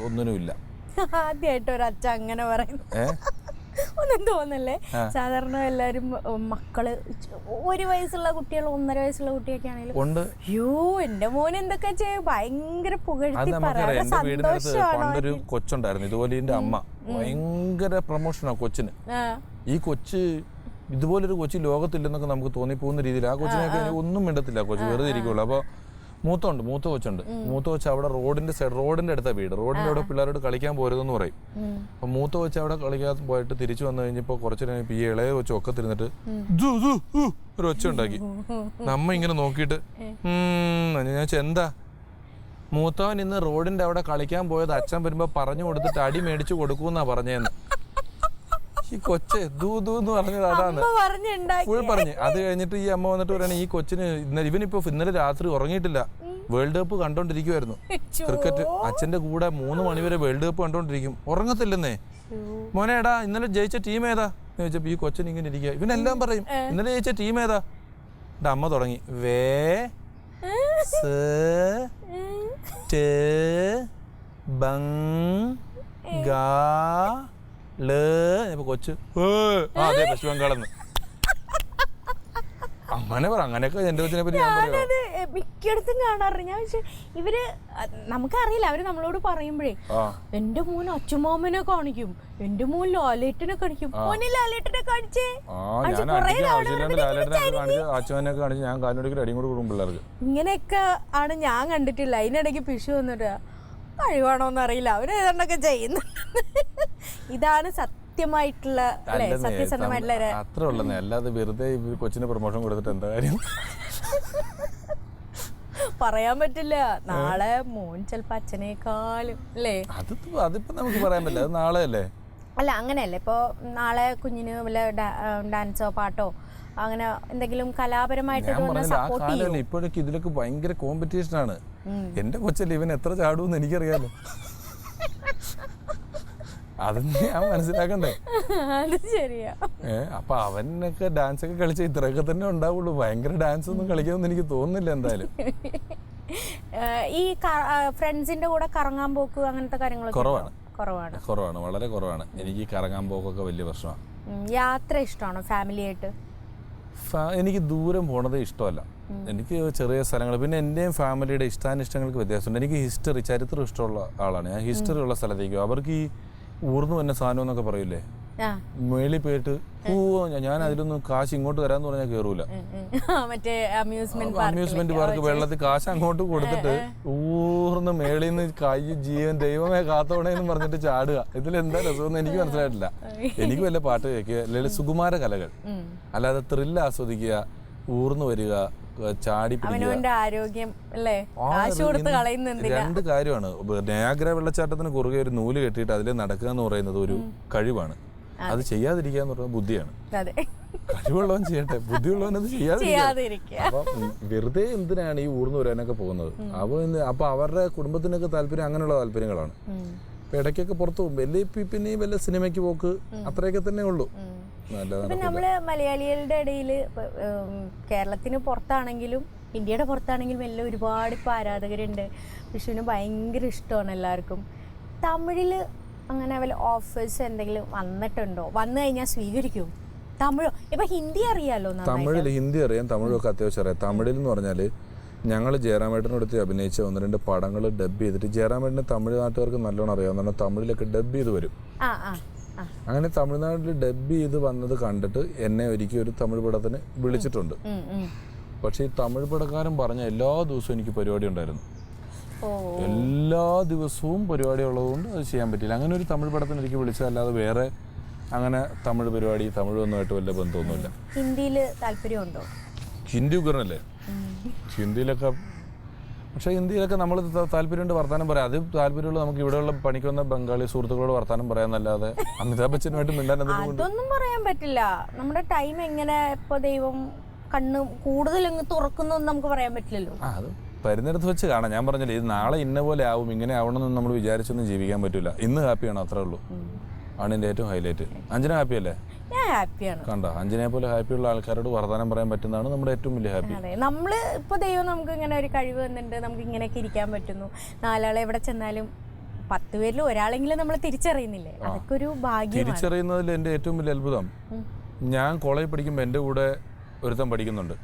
ഒന്നിനുമില്ല. ആദ്യമായിട്ട് ഒരു അച്ഛൻ അങ്ങനെ പറയുന്നു. ഒന്നും തോന്നല്ലേ? സാധാരണ എല്ലാരും മക്കള് 1 വയസ്സുള്ള കുട്ടികൾ, 1.5 വയസ്സുള്ള കുട്ടിയൊക്കെ ആണെങ്കിലും അയ്യോ എന്റെ മോൻ എന്തൊക്കെ ചെയ്യും ഭയങ്കര പുകഴ്ത്തി പറയാം. എന്റെ വീടിനടുത്ത് പണ്ടൊരു കൊച്ചുണ്ടായിരുന്നു ഇതുപോലെ. എന്റെ അമ്മ ഭയങ്കര പ്രൊമോഷനാ കൊച്ചിന്. ഈ കൊച്ച് ഇതുപോലൊരു കൊച്ചി ലോകത്തില്ലെന്നൊക്കെ നമുക്ക് തോന്നിപ്പോകുന്ന രീതിയിൽ ആ കൊച്ചിനൊക്കെ ഒന്നും മിണ്ടത്തില്ല. കൊച്ചു വെറുതെ ഇരിക്കുള്ളൂ. അപ്പൊ മൂത്ത കൊച്ചുണ്ട്. മൂത്ത കൊച്ച് അവിടെ റോഡിന്റെ അടുത്ത വീട്. റോഡിന്റെ അവിടെ പിള്ളേരോട് കളിക്കാൻ പോരുതെന്ന് പറയും. അപ്പൊ മൂത്ത കൊച്ച് അവിടെ കളിക്കാൻ പോയിട്ട് തിരിച്ചു വന്നു കഴിഞ്ഞപ്പോ കുറച്ചു നേരം ഈ ഇളയ കൊച്ചു ഒക്കെ തിരുന്നിട്ട് ഒരു ഒച്ച ഉണ്ടാക്കി. നമ്മ ഇങ്ങനെ നോക്കിയിട്ട് ഞാൻ എന്താ? മൂത്തവൻ ഇന്ന് റോഡിന്റെ അവിടെ കളിക്കാൻ പോയത് അച്ഛൻ വരുമ്പോ പറഞ്ഞു കൊടുത്തിട്ട് അടി മേടിച്ചു കൊടുക്കൂന്നാ പറഞ്ഞേന്ന്. ഈ കൊച്ച് ദൂന്ന് പറഞ്ഞത് അതാണ് ഫുൾ പറഞ്ഞ്. അത് കഴിഞ്ഞിട്ട് ഈ അമ്മ വന്നിട്ട് പറയണ ഈ കൊച്ചിന് ഇവനിപ്പോ ഇന്നലെ രാത്രി ഉറങ്ങിയിട്ടില്ല, വേൾഡ് കപ്പ് കണ്ടോണ്ടിരിക്കുവായിരുന്നു ക്രിക്കറ്റ്. അച്ഛന്റെ കൂടെ 3 മണി വരെ വേൾഡ് കപ്പ് കണ്ടോണ്ടിരിക്കും, ഉറങ്ങത്തില്ലെന്നേ. മോനേടാ ഇന്നലെ ജയിച്ച ടീം ഏതാ എന്ന് ചോദിച്ചപ്പോ ഈ കൊച്ചിന് ഇങ്ങനെ ഇരിക്കുക. ഇവനെല്ലാം പറയും ഇന്നലെ ജയിച്ച ടീം ഏതാ. എന്റെ അമ്മ തുടങ്ങി കൊച്ച് അതെ വെസ്റ്റ് ബംഗാളെന്ന് അങ്ങനെ പറ. അങ്ങനെയൊക്കെ എന്റെ കൊച്ചിനെ പറ്റി മിക്കയിടത്തും കാണാറുണ്ട്. ഞാൻ ഇവര് നമുക്കറിയില്ല, അവര് നമ്മളോട് പറയുമ്പോഴേ എന്റെ മോൻ അച്ചുമാമനെ കാണിക്കും, എന്റെ മോൻ ലാലേട്ടനെ കാണിക്കും. ലാലേട്ടനെ കാണിച്ചേ അച്ഛനൊക്കെ കാണിച്ച് ഞാൻ കാലിനോട് അടിയും കൂടെ കൊടുക്കും പിള്ളേർക്ക്. ഇങ്ങനെയൊക്കെ ആണ് ഞാൻ കണ്ടിട്ടില്ല. അതിനിടയ്ക്ക് പിഷു വന്നിട്ട് കഴിവാണോന്ന് അറിയില്ല, അവര് ഏതാണ്ടൊക്കെ ചെയ്യുന്നു. ഇതാണ് സത്യമായിട്ടുള്ള സത്യസന്ധമായിട്ടുള്ള അത്ര ഉള്ളതേ. അല്ലാതെ വെറുതെ കൊച്ചിന് പ്രൊമോഷൻ കൊടുത്തിട്ട് എന്താ കാര്യം? പറയാൻ പറ്റില്ല. നാളെ മോൻ ചിലപ്പോ അച്ഛനേക്കാളും അല്ലേ? അതിപ്പോ നമുക്ക് പറയാൻ പറ്റില്ല. അത് നാളെ അല്ലേ? അല്ല അങ്ങനെയല്ലേ. ഇപ്പൊ നാളെ കുഞ്ഞിന് വല്ല ഡാൻസോ പാട്ടോ അങ്ങനെ എന്തെങ്കിലും കലാപരമായിട്ട് ഇപ്പോഴൊക്കെ ഇതിലൊക്കെ ഭയങ്കര കോമ്പറ്റീഷൻ ആണ്. എന്റെ കൊച്ചല്ലേ, ഇവൻ എത്ര ചാടുമെന്ന് എനിക്കറിയാലോ. അതൊന്നും ഞാൻ മനസ്സിലാക്കണ്ടേ? ശരിയാ. അപ്പൊ അവനൊക്കെ ഡാൻസ് ഒക്കെ കളിച്ച ഇത്രയൊക്കെ തന്നെ ഉണ്ടാവുള്ളൂ. ഭയങ്കര ഡാൻസ് ഒന്നും കളിക്കാമെന്ന് എനിക്ക് തോന്നുന്നില്ല എന്തായാലും. ഈ ഫ്രണ്ട്സിന്റെ കൂടെ കറങ്ങാൻ പോക്ക് അങ്ങനത്തെ കാര്യങ്ങളൊക്കെ കുറവാണ്, വളരെ കുറവാണ്. എനിക്ക് കറങ്ങാൻ പോക്കൊക്കെ വലിയ പ്രശ്നമാണ്. യാത്ര ഇഷ്ടമാണോ ഫാമിലി ആയിട്ട്? എനിക്ക് ദൂരം പോണത് ഇഷ്ടമല്ല. എനിക്ക് ചെറിയ സ്ഥലങ്ങൾ. പിന്നെ എൻ്റെയും ഫാമിലിയുടെ ഇഷ്ടാനിഷ്ടങ്ങൾക്ക് വ്യത്യാസമുണ്ട്. എനിക്ക് ചരിത്രം ഇഷ്ടമുള്ള ആളാണ് ഞാൻ. ഹിസ്റ്ററി ഉള്ള സ്ഥലത്തേക്കും അവർക്ക് ഈ ഊർന്നു തന്നെ സാധനം എന്നൊക്കെ പറയില്ലേ, ആ. മേളിൽ പോയിട്ട് ഞാൻ അതിലൊന്നും കാശ് ഇങ്ങോട്ട് തരാന്ന് പറഞ്ഞാൽ കയറൂല. മറ്റേ അമ്യൂസ്മെന്റ് പാർക്ക് വെള്ളത്തിൽ കാശ് അങ്ങോട്ട് കൊടുത്തിട്ട് ഊർന്ന് മേളിൽ നിന്ന് കൈ ജീവൻ ദൈവമേ കാത്തോണേന്ന് പറഞ്ഞിട്ട് ചാടുക. ഇതിലെന്താ രസമെന്ന് എനിക്ക് മനസ്സിലായിട്ടില്ല. എനിക്ക് വല്ല പാട്ട് കേൾക്കുക, അല്ലെങ്കിൽ സുകുമാര കലകൾ, അല്ലാതെ ത്രില്ല് ആസ്വദിക്കുക, ഊർന്നു വരിക, ചാടി പിടിക്കുക. ആരോഗ്യം അല്ലേ രണ്ട് കാര്യമാണ്. നയാഗ്ര വെള്ളച്ചാട്ടത്തിന് കുറുകെ ഒരു നൂല് കെട്ടിയിട്ട് അതിൽ നടക്കുക എന്ന് പറയുന്നത് ഒരു കഴിവാണ്. അത് ചെയ്യാതിരിക്കുക എന്ന് പറയുന്നത് ബുദ്ധിയാണ്. കഴിവുള്ളവൻ ചെയ്യട്ടെ, ബുദ്ധിയുള്ളവൻ അത് ചെയ്യാതിരിക്കുക. അപ്പൊ വെറുതെ എന്തിനാണ് ഈ ഊർന്നു വരാനൊക്കെ പോകുന്നത്? അപ്പൊ അവരുടെ കുടുംബത്തിനൊക്കെ താല്പര്യം അങ്ങനെയുള്ള താല്പര്യങ്ങളാണ്. ഇപ്പൊ ഇടയ്ക്കൊക്കെ പുറത്തു പോകും, പിന്നെ വല്ല സിനിമയ്ക്ക് പോക്ക്, അത്രയൊക്കെ തന്നെ ഉള്ളൂ. നമ്മള് മലയാളികളുടെ ഇടയിൽ കേരളത്തിന് പുറത്താണെങ്കിലും ഇന്ത്യയുടെ പുറത്താണെങ്കിലും എല്ലാം ഒരുപാട് ഇപ്പൊ ആരാധകരുണ്ട്. വിഷുവിന് ഭയങ്കര ഇഷ്ടമാണ് എല്ലാവർക്കും. തമിഴില് അങ്ങനെ വല്ല ഓഫേഴ്സ് എന്തെങ്കിലും വന്നിട്ടുണ്ടോ? വന്നു കഴിഞ്ഞാൽ സ്വീകരിക്കും? തമിഴോ? ഇപ്പൊ ഹിന്ദി അറിയാലോ? തമിഴിൽ ഹിന്ദി അറിയാം, തമിഴൊക്കെ അത്യാവശ്യം അറിയാം. തമിഴിൽ എന്ന് പറഞ്ഞാല് ഞങ്ങൾ ജയറാമേട്ടനടുത്ത് അഭിനയിച്ച 1-2 പടങ്ങൾ ഡബ് ചെയ്തിട്ട്, ജയറാമേട്ടന് തമിഴ്നാട്ടുകാർക്ക് നല്ലോണം അറിയാവുന്ന തമിഴിലൊക്കെ ഡബ് ചെയ്ത് വരും. അങ്ങനെ തമിഴ്നാട്ടിൽ ഡബ് ചെയ്ത് വന്നത് കണ്ടിട്ട് എന്നെ ഒരിക്കൽ ഒരു തമിഴ് പടത്തിന് വിളിച്ചിട്ടുണ്ട്. പക്ഷെ ഈ തമിഴ് പടക്കാരൻ പറഞ്ഞ എല്ലാ ദിവസവും എനിക്ക് പരിപാടി ഉണ്ടായിരുന്നു. എല്ലാ ദിവസവും പരിപാടി ഉള്ളതുകൊണ്ട് അത് ചെയ്യാൻ പറ്റില്ല. അങ്ങനെ ഒരു തമിഴ് പടത്തിന് എനിക്ക് വിളിച്ചതല്ലാതെ വേറെ അങ്ങനെ തമിഴ് പരിപാടി തമിഴൊന്നുമായിട്ട് വല്ല ബന്ധമൊന്നുമില്ല. ഹിന്ദിയിൽ താല്പര്യമുണ്ടോ? ഹിന്ദി ഉഗ്രനല്ലേ ഹിന്ദിയിലൊക്കെ. പക്ഷേ ഹിന്ദിയിലൊക്കെ നമ്മൾ താല്പര്യമുണ്ട് വർത്താനം പറയാം. അത് താല്പര്യമുള്ള നമുക്ക് ഇവിടെയുള്ള പണിക്ക് വന്ന ബംഗാളി സുഹൃത്തുക്കളോട് വർത്താനം പറയാന്നല്ലാതെ അമിതാഭ് ബച്ചനുമായിട്ട് മിണ്ടാൻ അതൊന്നും പറയാൻ പറ്റില്ല. നമ്മുടെ ടൈം എങ്ങനെ ഇപ്പൊ ദൈവം കണ്ണ് കൂടുതൽ തുറക്കുന്നൊന്നും നമുക്ക് പറയാൻ പറ്റില്ലല്ലോ. അത് വരുന്നിടത്ത് വെച്ച് കാണാം. ഞാൻ പറഞ്ഞില്ലേ, ഇത് നാളെ ഇന്ന പോലെ ആവും, ഇങ്ങനെ ആവണമെന്ന് നമ്മൾ വിചാരിച്ചൊന്നും ജീവിക്കാൻ പറ്റില്ല. ഇന്ന് ഹാപ്പിയാണ്, അത്രേ ഉള്ളൂ. ആണ് എൻ്റെ ഏറ്റവും ഹൈലൈറ്റ്. അഞ്ജന ഹാപ്പി അല്ലേ? ഞാൻ ഹാപ്പിയാണ്. കണ്ടോ, അഞ്ജനയെ പോലെ ഹാപ്പിയുള്ള ആൾക്കാരോട് വർത്തമാനം പറയാൻ പറ്റുന്നതാണ് നമ്മുടെ ഏറ്റവും വലിയ ഹാപ്പി. നമ്മള് ഇപ്പൊ ദൈവം നമുക്ക് ഇങ്ങനെ ഒരു കഴിവ് തന്നിട്ടുണ്ട്, നമുക്ക് ഇങ്ങനെയൊക്കെ ഇരിക്കാൻ പറ്റുന്നു. നാലാളെ എവിടെ ചെന്നാലും 10 പേരിൽ ഒരാളെങ്കിലും നമ്മൾ തിരിച്ചറിയുന്നില്ലേ? അതൊക്കെ ഒരു ഭാഗ്യം. തിരിച്ചറിയുന്നതിൽ എൻ്റെ ഏറ്റവും വലിയ അത്ഭുതം, ഞാൻ കോളേജിൽ പഠിക്കുമ്പോൾ എൻ്റെ കൂടെ ഒരുത്തൻ പഠിക്കുന്നുണ്ട്.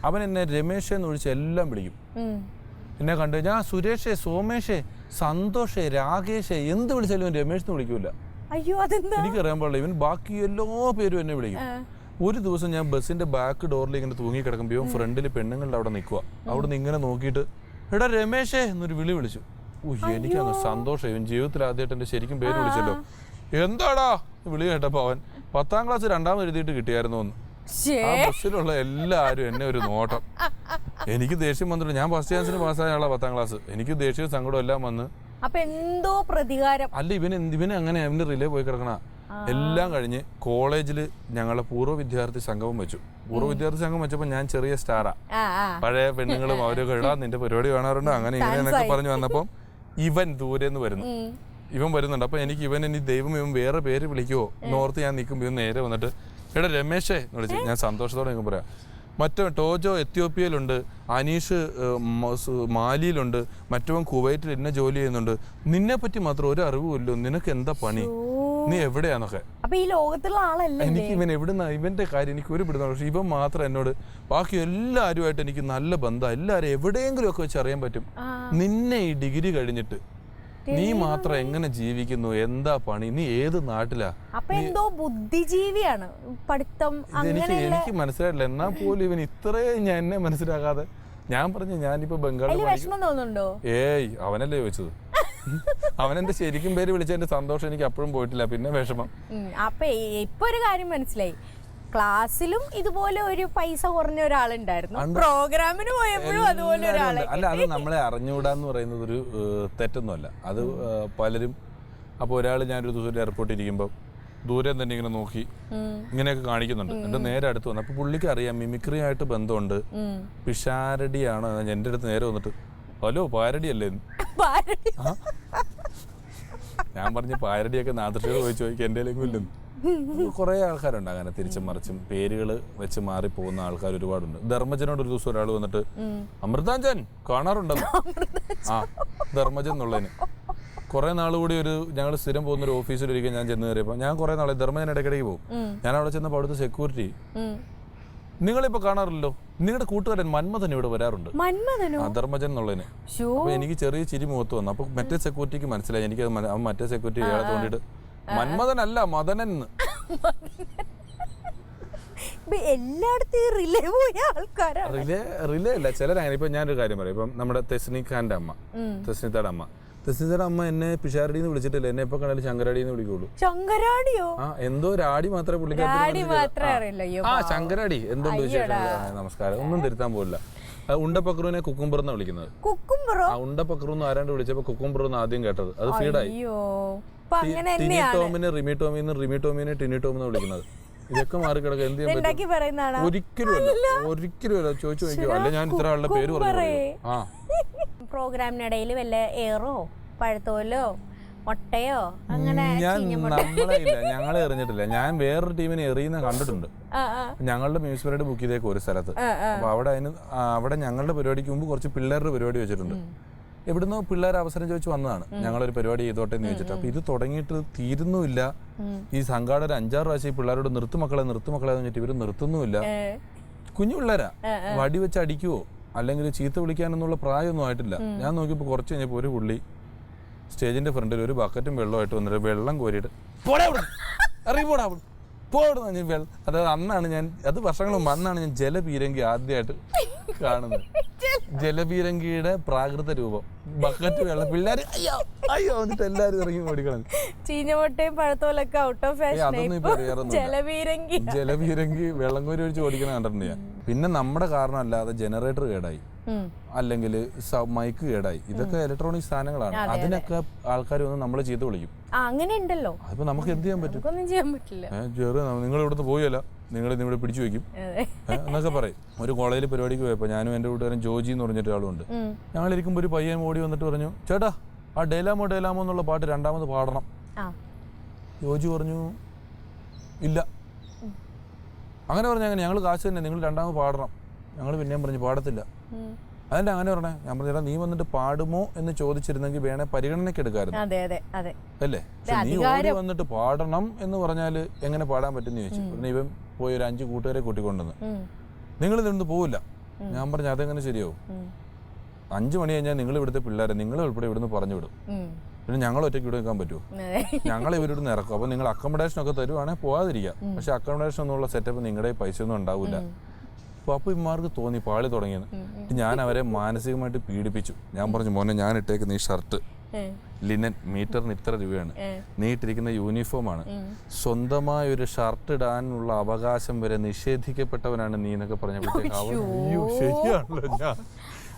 അവൻ എന്നെ രമേശ് എന്ന് വിളിച്ച് എല്ലാം വിളിക്കും. എന്നെ കണ്ട് ഞാൻ സുരേഷേ, സോമേഷേ, സന്തോഷേ, രാകേഷേ എന്ത് വിളിച്ചാലും രമേശ് എന്ന് വിളിക്കൂല. അയ്യോ, അതെന്താ? എനിക്കറിയാൻ പാടില്ല. ഇവൻ ബാക്കി എല്ലാ പേരും എന്നെ വിളിക്കും. ഒരു ദിവസം ഞാൻ ബസ്സിന്റെ ബാക്ക് ഡോറിൽ ഇങ്ങനെ തൂങ്ങി കിടക്കുമ്പോൾ ഇവൻ ഫ്രണ്ടിൽ പെണ്ണുങ്ങളുടെ അവിടെ നിൽക്കുക. അവിടെ നിന്ന് ഇങ്ങനെ നോക്കിയിട്ട് എടാ രമേശേ എന്നൊരു വിളി വിളിച്ചു. എനിക്കങ്ങ് സന്തോഷം. ഇവൻ ജീവിതത്തിൽ ആദ്യമായിട്ട് എന്റെ ശരിക്കും പേര് വിളിച്ചല്ലോ. എന്താടാ വിളി കേട്ടപ്പോ അവൻ 10ാം ക്ലാസ് 2ാമത് എഴുതിയിട്ട് കിട്ടിയായിരുന്നു എന്ന്. ആ ബസ്സിലുള്ള എല്ലാരും എന്നെ ഒരു നോട്ടം. എനിക്ക് ദേഷ്യം വന്നിട്ട്, ഞാൻ ഫസ്റ്റ് ചാൻസിന് പാസ്സായ ആളാ 10ാം ക്ലാസ്. എനിക്ക് ദേഷ്യവും സങ്കടം എല്ലാം വന്ന്. അപ്പൊ എന്തോ പ്രതികാരം. അല്ല, ഇവന് അങ്ങനെ അവന്റെ റിലേ പോയി കിടക്കണ. എല്ലാം കഴിഞ്ഞ് കോളേജിൽ ഞങ്ങളെ പൂർവ്വ വിദ്യാർത്ഥി സംഗമം വെച്ചു. പൂർവ്വ വിദ്യാർത്ഥി സംഘം വെച്ചപ്പോ ഞാൻ ചെറിയ സ്റ്റാറാ. പഴയ പെണ്ണുങ്ങളും അവരൊക്കെ ഇടാ നിന്റെ പരിപാടി കാണാറുണ്ട് അങ്ങനെ ഇങ്ങനെയൊക്കെ പറഞ്ഞു വന്നപ്പോ ഇവൻ ദൂരെന്ന് വരുന്നു. ഇവൻ വരുന്നുണ്ട്. അപ്പൊ എനിക്ക് ഇനി ദൈവം ഇവൻ വേറെ പേര് വിളിക്കുവോ എന്നോർത്ത് ഞാൻ നിൽക്കുമ്പോ ഇവൻ നേരെ വന്നിട്ട് എടാ രമേശേ എന്ന് വിളിച്ചു. ഞാൻ സന്തോഷത്തോടെ നിങ്ങൾക്ക് പറയാം. മറ്റോ ടോജോ എത്യോപ്യയിലുണ്ട്, അനീഷ് മാലിയിലുണ്ട്, മറ്റവൻ കുവൈറ്റിൽ എന്നെ ജോലി ചെയ്യുന്നുണ്ട്. നിന്നെ പറ്റി മാത്രം ഒരു അറിവുമില്ലോ, നിനക്ക് എന്താ പണി, നീ എവിടെയാന്നൊക്കെ. എനിക്ക് ഇവൻ എവിടുന്ന ഇവന്റെ കാര്യം എനിക്ക് ഒരു പിടുത്തം. പക്ഷെ ഇവൻ മാത്രം എന്നോട് ബാക്കി എല്ലാവരുമായിട്ട് എനിക്ക് നല്ല ബന്ധം, എല്ലാവരും എവിടെയെങ്കിലും ഒക്കെ വെച്ച് അറിയാൻ പറ്റും. നിന്നെ ഈ ഡിഗ്രി കഴിഞ്ഞിട്ട് നീ മാത്രം എങ്ങനെ ജീവിക്കുന്നു, എന്താ പണി, നീ ഏത് നാട്ടിലാ? എന്തോ ബുദ്ധിജീവിയാണ് പഠിത്തം. എനിക്ക് മനസ്സിലായിട്ടില്ല. എന്നാ പോലും ഇവൻ ഇത്രയും എന്നെ മനസ്സിലാക്കാതെ. ഞാൻ പറഞ്ഞു ഞാനിപ്പോ ബംഗാളിൽ ഏയ് അവനല്ലേ ചോദിച്ചത്. അവനെന്റെ ശരിക്കും പേര് വിളിച്ചതിന്റെ സന്തോഷം എനിക്ക് അപ്പോഴും പോയിട്ടില്ല, പിന്നെ വിഷമം. അപ്പൊ ഇപ്പൊ ഒരു കാര്യം മനസ്സിലായി, ക്ലാസ്സിലും ഇതുപോലെ ഒരു പൈസ കുറഞ്ഞ ഒരാളുണ്ടായിരുന്നു, പ്രോഗ്രാമിന് പോയപ്പോഴും അതുപോലെ ഒരാളെ. അല്ല, അത് നമ്മളെ അറിഞ്ഞുകൂടാന്ന് പറയുന്നത് ഒരു തെറ്റൊന്നുമല്ല. അത് പലരും. അപ്പോൾ ഒരാൾ ഞാനൊരു ദിവസം എയർപോർട്ടിൽ ഇരിക്കുമ്പോൾ ദൂരെ തന്നെ ഇങ്ങനെ നോക്കി ഇങ്ങനെയൊക്കെ കാണിക്കുന്നുണ്ട്. എന്റെ നേരെ അടുത്ത് വന്നു. അപ്പൊ പുള്ളിക്ക് അറിയാം മിമിക്രി ആയിട്ട് ബന്ധമുണ്ട്, പിഷാരടിയാണോ. എന്റെ അടുത്ത് നേരെ വന്നിട്ട് ഹലോ പാരഡി അല്ലേ? ഞാൻ പറഞ്ഞ പാരഡിയൊക്കെ നാദൃശ്യം ചോദിക്കും എന്റെ ഇല്ലെന്ന്. കുറെ ആൾക്കാരുണ്ട് അങ്ങനെ തിരിച്ചും മറിച്ചും പേരുകൾ വെച്ച് മാറി പോകുന്ന ആൾക്കാർ ഒരുപാടുണ്ട്. ധർമ്മജനോട് ഒരു ദിവസം ഒരാൾ വന്നിട്ട് അമൃതാഞ്ജൻ കാണാറുണ്ടെന്ന്. ആ ധർമ്മജൻ എന്നുള്ളതിന് കുറെ നാൾ കൂടി ഞങ്ങൾ സ്ഥിരം പോകുന്ന ഒരു ഓഫീസിലൊരിക്കൽ ഞാൻ ചെന്ന് കയറിയപ്പോൾ ഞാൻ കുറെ നാളെ ധർമ്മജൻ ഇടയ്ക്കിടയ്ക്ക് പോകും. ഞാൻ അവിടെ ചെന്നപ്പോൾ അവിടുത്തെ സെക്യൂരിറ്റി നിങ്ങളിപ്പോ കാണാറില്ലല്ലോ, നിങ്ങളുടെ കൂട്ടുകാരൻ മന്മഥൻ ഇവിടെ വരാറുണ്ട്. ധർമ്മജൻ എന്നുള്ളതിന്. അപ്പൊ എനിക്ക് ചെറിയ ചിരി മുഖത്ത് വന്നു. അപ്പൊ മറ്റേ സെക്യൂരിറ്റിക്ക് മനസ്സിലായി. എനിക്ക് മറ്റേ സെക്യൂരിറ്റി ഇയാളെ തോണ്ടിയിട്ട് മന്മഥൻ അല്ല മദനൻ. ഇപ്പൊ എല്ലായിടത്തും ഈ റിലേ പോയ ആൾക്കാരാണ്. റിലേ അല്ല, ചിലരങ്ങനെ. ഇപ്പൊ ഞാനൊരു കാര്യം പറയാം. ഇപ്പം നമ്മുടെ തെസ്നിഖാന്റെ അമ്മ, തെസ്നിതയുടെ അമ്മ എന്നെ പിഷാരടിന്ന് വിളിച്ചിട്ടില്ല. എന്നെ എപ്പോ കണ്ടാലും ശങ്കരാടിന്ന് വിളിക്കുള്ളൂ. ശങ്കരാടിയോ? ആ, എന്തോ രാടി മാത്രമേ പുള്ളിക്കാരി. ആ, ശങ്കരാടി എന്തുണ്ട് വിശേഷം? നമസ്കാരം. ഒന്നും തിരുത്താൻ പോലില്ല. ഉണ്ടപ്പക്രുവിനെ കുക്കുംബർ എന്നാ വിളിക്കുന്നത്. കുക്കുംബറോ? ആ, ഉണ്ടപ്പക്രു എന്ന് ആരാണ്ട് വിളിച്ചപ്പോ കുക്കുംബർ എന്ന് ആദ്യം കേട്ടത്. അത് ഫീഡായി. ടിനി ടോമിനെ റിമി ടോമിന്ന്, റിമി ടോമിനെ ടിനി ടോം എന്ന് വിളിക്കുന്നത്. ഇതൊക്കെ മാറിക്കിടക്കുക. എന്ത് ചെയ്യാൻ പറ്റും? ഒരിക്കലും അല്ല. ചോദിച്ചു നോക്കിയോ? അല്ലെ ഞാൻ ഇത്ര ആളുടെ പേര് പറഞ്ഞു. ആ, പ്രോഗ്രാമിനിടയിൽ വല്ല ഏറോ പഴത്തോലോ മുട്ടയോ അങ്ങനെ? ഞങ്ങളെ എറിഞ്ഞിട്ടില്ല. ഞാൻ വേറൊരു ടീമിനെ എറിയുന്ന കണ്ടിട്ടുണ്ട്. ഞങ്ങളുടെ മ്യൂസിക് ബുക്ക് ചെയ്തേക്കും ഒരു സ്ഥലത്ത്. അപ്പൊ അവിടെ ഞങ്ങളുടെ പരിപാടിക്ക് മുമ്പ് കുറച്ച് പിള്ളേരുടെ പരിപാടി വെച്ചിട്ടുണ്ട്. എവിടുന്നോ പിള്ളേർ അവസരം ചോദിച്ചു വന്നതാണ്. ഞങ്ങളൊരു പരിപാടി ചെയ്തോട്ടെ എന്ന് ചോദിച്ചിട്ട്. അപ്പൊ ഇത് തുടങ്ങിയിട്ട് തീരുന്നുമില്ല. ഈ സംഘാടകർ 5-6 പ്രാവശ്യം ഈ പിള്ളേരോട് നിർത്തുമക്കളെ എന്ന് പറഞ്ഞിട്ട് ഇവര് നിർത്തുന്നുമില്ല. കുഞ്ഞു പിള്ളേരാ. വടി വെച്ച് അടിക്കുവോ അല്ലെങ്കിൽ ചീത്ത വിളിക്കാനൊന്നുള്ള പ്രായമൊന്നും ആയിട്ടില്ല. ഞാൻ നോക്കിയപ്പോ കുറച്ച് കഴിഞ്ഞപ്പോ ഒരു പുള്ളി സ്റ്റേജിന്റെ ഫ്രണ്ടിൽ ഒരു ബക്കറ്റും വെള്ളമായിട്ട് വന്നിട്ട് വെള്ളം കോരിയിട്ട് അതായത് അന്നാണ് ഞാൻ, അത് വർഷങ്ങൾ മുമ്പ്, അന്നാണ് ഞാൻ ജലപീരങ്കി ആദ്യമായിട്ട് കാണുന്നത്. ജലപീരങ്കിയുടെ പ്രാകൃത രൂപം. ബക്കറ്റ് വെള്ളം, പിള്ളേര് അയ്യോ അയ്യോ എന്നിട്ട് എല്ലാരും ഇറങ്ങി ഓടിക്കളഞ്ഞു. ചീഞ്ഞമുട്ടയും പഴത്തോലൊക്കെ ഔട്ട് ഓഫ് ഫാഷൻ. അതൊന്നും ഇപ്പൊ അറിയാറൊന്നും. ജലപീരങ്കി വെള്ളം കോരി ഒഴിച്ച് ഓടിക്കുന്ന കണ്ടിട്ടുണ്ട് ഞാൻ. പിന്നെ നമ്മുടെ കാരണമല്ലാതെ ജനറേറ്റർ കേടായി, അല്ലെങ്കിൽ മൈക്ക് കേടായി. ഇതൊക്കെ ഇലക്ട്രോണിക് സാധനങ്ങളാണ്. അതിനൊക്കെ ആൾക്കാർ വന്ന് നമ്മളെ ചീത്ത വിളിക്കും. അങ്ങനെ ഉണ്ടല്ലോ. അതിപ്പോ നമുക്ക് എന്ത് ചെയ്യാൻ പറ്റും? ഒന്നും ചെയ്യാൻ പറ്റില്ല. നിങ്ങൾ ഇവിടുന്ന് പോയല്ല, നിങ്ങൾ ഇവിടെ പിടിച്ചു വെക്കും എന്നൊക്കെ പറയും. ഒരു കോളേജിൽ പരിപാടിക്ക് പോയപ്പോ ഞാനും എന്റെ കൂട്ടുകാരൻ ജോജി എന്ന് പറഞ്ഞിട്ട് ആളുണ്ട്. ഞങ്ങളിരിക്കുമ്പോ ഒരു പയ്യൻ ഓടി വന്നിട്ട് പറഞ്ഞു, ചേട്ടാ ആ ഡേലാമോ ഡേലാമോ എന്നുള്ള പാട്ട് രണ്ടാമത് പാടണം. ജോജി പറഞ്ഞു ഇല്ല. അങ്ങനെ പറഞ്ഞ ഞങ്ങൾ കാശ് തന്നെ, നിങ്ങൾ രണ്ടാമത് പാടണം. ഞങ്ങൾ പിന്നെയും പറഞ്ഞു പാടത്തില്ല. അതല്ല അങ്ങനെ പറഞ്ഞേ. ഞാൻ പറഞ്ഞാ നീ വന്നിട്ട് പാടുമോ എന്ന് ചോദിച്ചിരുന്നെങ്കിൽ വേണേ പരിഗണനയ്ക്ക് എടുക്കായിരുന്നു അല്ലേ. നീ ഓടി വന്നിട്ട് പാടണം എന്ന് പറഞ്ഞാല് എങ്ങനെ പാടാൻ പറ്റുമെന്ന് ചോദിച്ചു. പിന്നെ ഇവൻ പോയി ഒരു 5 കൂട്ടുകാരെ കൂട്ടിക്കൊണ്ടുവന്ന്. നിങ്ങൾ നിന്ന് പോവില്ല. ഞാൻ പറഞ്ഞു അതെങ്ങനെ ശരിയാവും? 5 മണി കഴിഞ്ഞാൽ നിങ്ങൾ ഇവിടുത്തെ പിള്ളേരെ നിങ്ങൾ ഉൾപ്പെടെ ഇവിടുന്ന് പറഞ്ഞു വിടും. പിന്നെ ഞങ്ങൾ ഒറ്റയ്ക്ക് ഇവിടെ നിൽക്കാൻ പറ്റുമോ? ഞങ്ങൾ ഇവരിവിടുന്ന് ഇറക്കും. അപ്പൊ നിങ്ങൾ അക്കോമഡേഷൻ ഒക്കെ തരുവാണെങ്കിൽ പോവാതിരിക്കാം. പക്ഷെ അക്കോമഡേഷൻ ഒന്നുള്ള സെറ്റപ്പ് നിങ്ങളുടെ പൈസ ഒന്നും ഉണ്ടാവില്ല. അപ്പൊ ഇമാർക്ക് തോന്നി പാളി തുടങ്ങിയെന്ന്. ഞാൻ അവരെ മാനസികമായിട്ട് പീഡിപ്പിച്ചു. ഞാൻ പറഞ്ഞു, മോനെ ഞാൻ ഇട്ടേക്കുന്ന ഈ ഷർട്ട് ലിനൻ മീറ്ററിന് ഇത്ര രൂപയാണ്, നീ ഇട്ടിരിക്കുന്ന യൂണിഫോമാണ്, സ്വന്തമായ ഒരു ഷർട്ട് ഇടാനുള്ള അവകാശം വരെ നിഷേധിക്കപ്പെട്ടവനാണ് നീ എന്നൊക്കെ പറഞ്ഞപ്പോഴത്തേക്ക് അവൻ ശരിയാണല്ലോ. ഞാൻ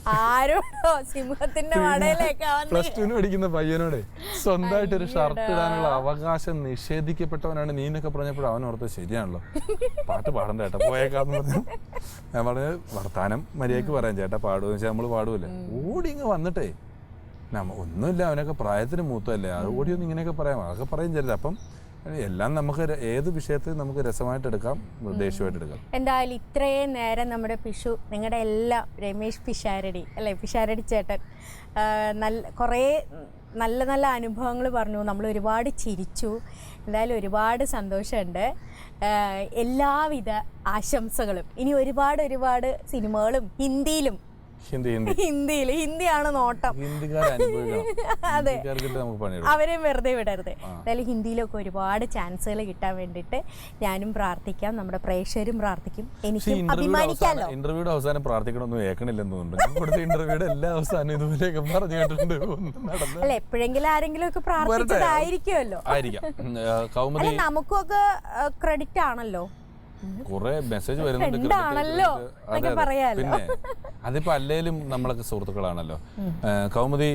ആരോടോ സിംഹത്തിന്റെ +2 പഠിക്കുന്ന പയ്യനോടെ സ്വന്തമായിട്ട് ഒരു ഷർട്ട് ഇടാനുള്ള അവകാശം നിഷേധിക്കപ്പെട്ടവനാണ് നീ എന്നൊക്കെ പറഞ്ഞപ്പോൾ അവൻ ഓർത്ത് ശരിയാണല്ലോ, പാട്ട് പാടണ്ട ചേട്ടാ പോയേക്കാന്ന് പറഞ്ഞു. ഞാൻ പറഞ്ഞത് വർത്താനം മര്യാദക്ക് പറയാം, ചേട്ടാ പാടുമെന്ന് വെച്ചാൽ നമ്മൾ പാടുമല്ലേ. ഓടി ഇങ്ങ് വന്നിട്ടേ ഒന്നുമില്ല, അവനൊക്കെ പ്രായത്തിന് മൂത്തല്ലേ, അത് ഓടിയൊന്നും ഇങ്ങനെയൊക്കെ പറയാം, അതൊക്കെ പറയും ചെല്ലു. അപ്പം എല്ലാം നമുക്ക് ഏത് വിഷയത്തിൽ നമുക്ക് രസമായിട്ട് എടുക്കാം, ദേഷ്യമായിട്ട് എടുക്കാം. എന്തായാലും ഇത്രയും നേരം നമ്മുടെ പിഷു, നിങ്ങളുടെ എല്ലാം രമേശ് പിഷാരടി അല്ലേ, പിഷാരടി ചേട്ടൻ കുറേ നല്ല നല്ല അനുഭവങ്ങൾ പറഞ്ഞു. നമ്മൾ ഒരുപാട് ചിരിച്ചു. എന്തായാലും ഒരുപാട് സന്തോഷമുണ്ട്. എല്ലാവിധ ആശംസകളും. ഇനി ഒരുപാട് സിനിമകളും ഹിന്ദിയാണ് നോട്ടം. അതെ, അവരെയും വെറുതെ വിടരുത്. എന്തായാലും ഹിന്ദിയിലൊക്കെ ഒരുപാട് ചാൻസുകൾ കിട്ടാൻ വേണ്ടിയിട്ട് ഞാനും പ്രാർത്ഥിക്കാം, നമ്മുടെ പ്രേക്ഷകരും പ്രാർത്ഥിക്കും. എനിക്കും അഭിമാനിക്കാമല്ലോ. ഇന്റർവ്യൂടെ അവസാനം പ്രാർത്ഥിക്കണമെന്ന് കേൾക്കണില്ലെന്ന് തോന്നുന്നു. ഇന്റർവ്യൂടെ എല്ലാ അവസാനം ഇതുപോലെയൊക്കെ പറഞ്ഞു കേട്ടിട്ടുണ്ട്. അല്ല, എപ്പോഴെങ്കിലും ആരെങ്കിലും ഒക്കെ പ്രാർത്ഥിച്ചതായിരിക്കുമല്ലോ. അല്ല, നമുക്കൊക്കെ ക്രെഡിറ്റ് ആണല്ലോ. കുറെ മെസ്സേജ് വരുന്നുണ്ട്. പിന്നെ അതിപ്പോ അല്ലേലും നമ്മളൊക്കെ സുഹൃത്തുക്കളാണല്ലോ. കൗമുദി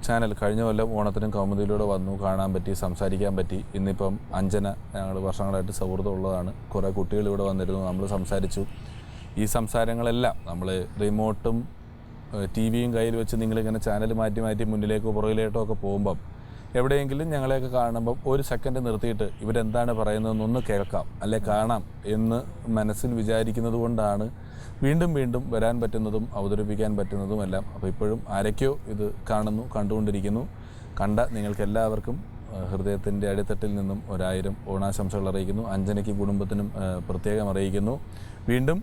ചാനൽ കഴിഞ്ഞ കൊല്ലം ഓണത്തിനും കൗമുദിയിലൂടെ വന്നു, കാണാൻ പറ്റി, സംസാരിക്കാൻ പറ്റി. ഇന്നിപ്പം അഞ്ജന, ഞങ്ങൾ വർഷങ്ങളായിട്ട് സൗഹൃദമുള്ളതാണ്. കുറെ കുട്ടികൾ ഇവിടെ വന്നിരുന്നു, നമ്മൾ സംസാരിച്ചു. ഈ സംസാരങ്ങളെല്ലാം നമ്മൾ റിമോട്ടും TV-യും കയ്യിൽ വെച്ച് നിങ്ങളിങ്ങനെ ചാനൽ മാറ്റി മുന്നിലേക്കോ പുറകിലേക്കോ ഒക്കെ പോകുമ്പം എവിടെയെങ്കിലും ഞങ്ങളെയൊക്കെ കാണുമ്പം ഒരു സെക്കൻഡ് നിർത്തിയിട്ട് ഇവരെന്താണ് പറയുന്നതെന്നൊന്ന് കേൾക്കാം, അല്ലെ കാണാം എന്ന് മനസ്സിൽ വിചാരിക്കുന്നത് കൊണ്ടാണ് വീണ്ടും വരാൻ പറ്റുന്നതും അവതരിപ്പിക്കാൻ പറ്റുന്നതും എല്ലാം. അപ്പോൾ ഇപ്പോഴും ആരൊക്കെയോ ഇത് കണ്ടുകൊണ്ടിരിക്കുന്നു. കണ്ട നിങ്ങൾക്ക് എല്ലാവർക്കും ഹൃദയത്തിൻ്റെ അടിത്തട്ടിൽ നിന്നും 1000 ഓണാശംസകൾ അറിയിക്കുന്നു. അഞ്ജനയ്ക്കും കുടുംബത്തിനും പ്രത്യേകം അറിയിക്കുന്നു. വീണ്ടും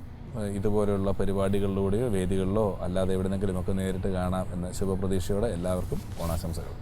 ഇതുപോലെയുള്ള പരിപാടികളിലൂടെയോ വേദികളിലോ അല്ലാതെ എവിടെന്നെങ്കിലുമൊക്കെ നേരിട്ട് കാണാം എന്ന ശുഭപ്രതീക്ഷയോടെ എല്ലാവർക്കും ഓണാശംസകൾ.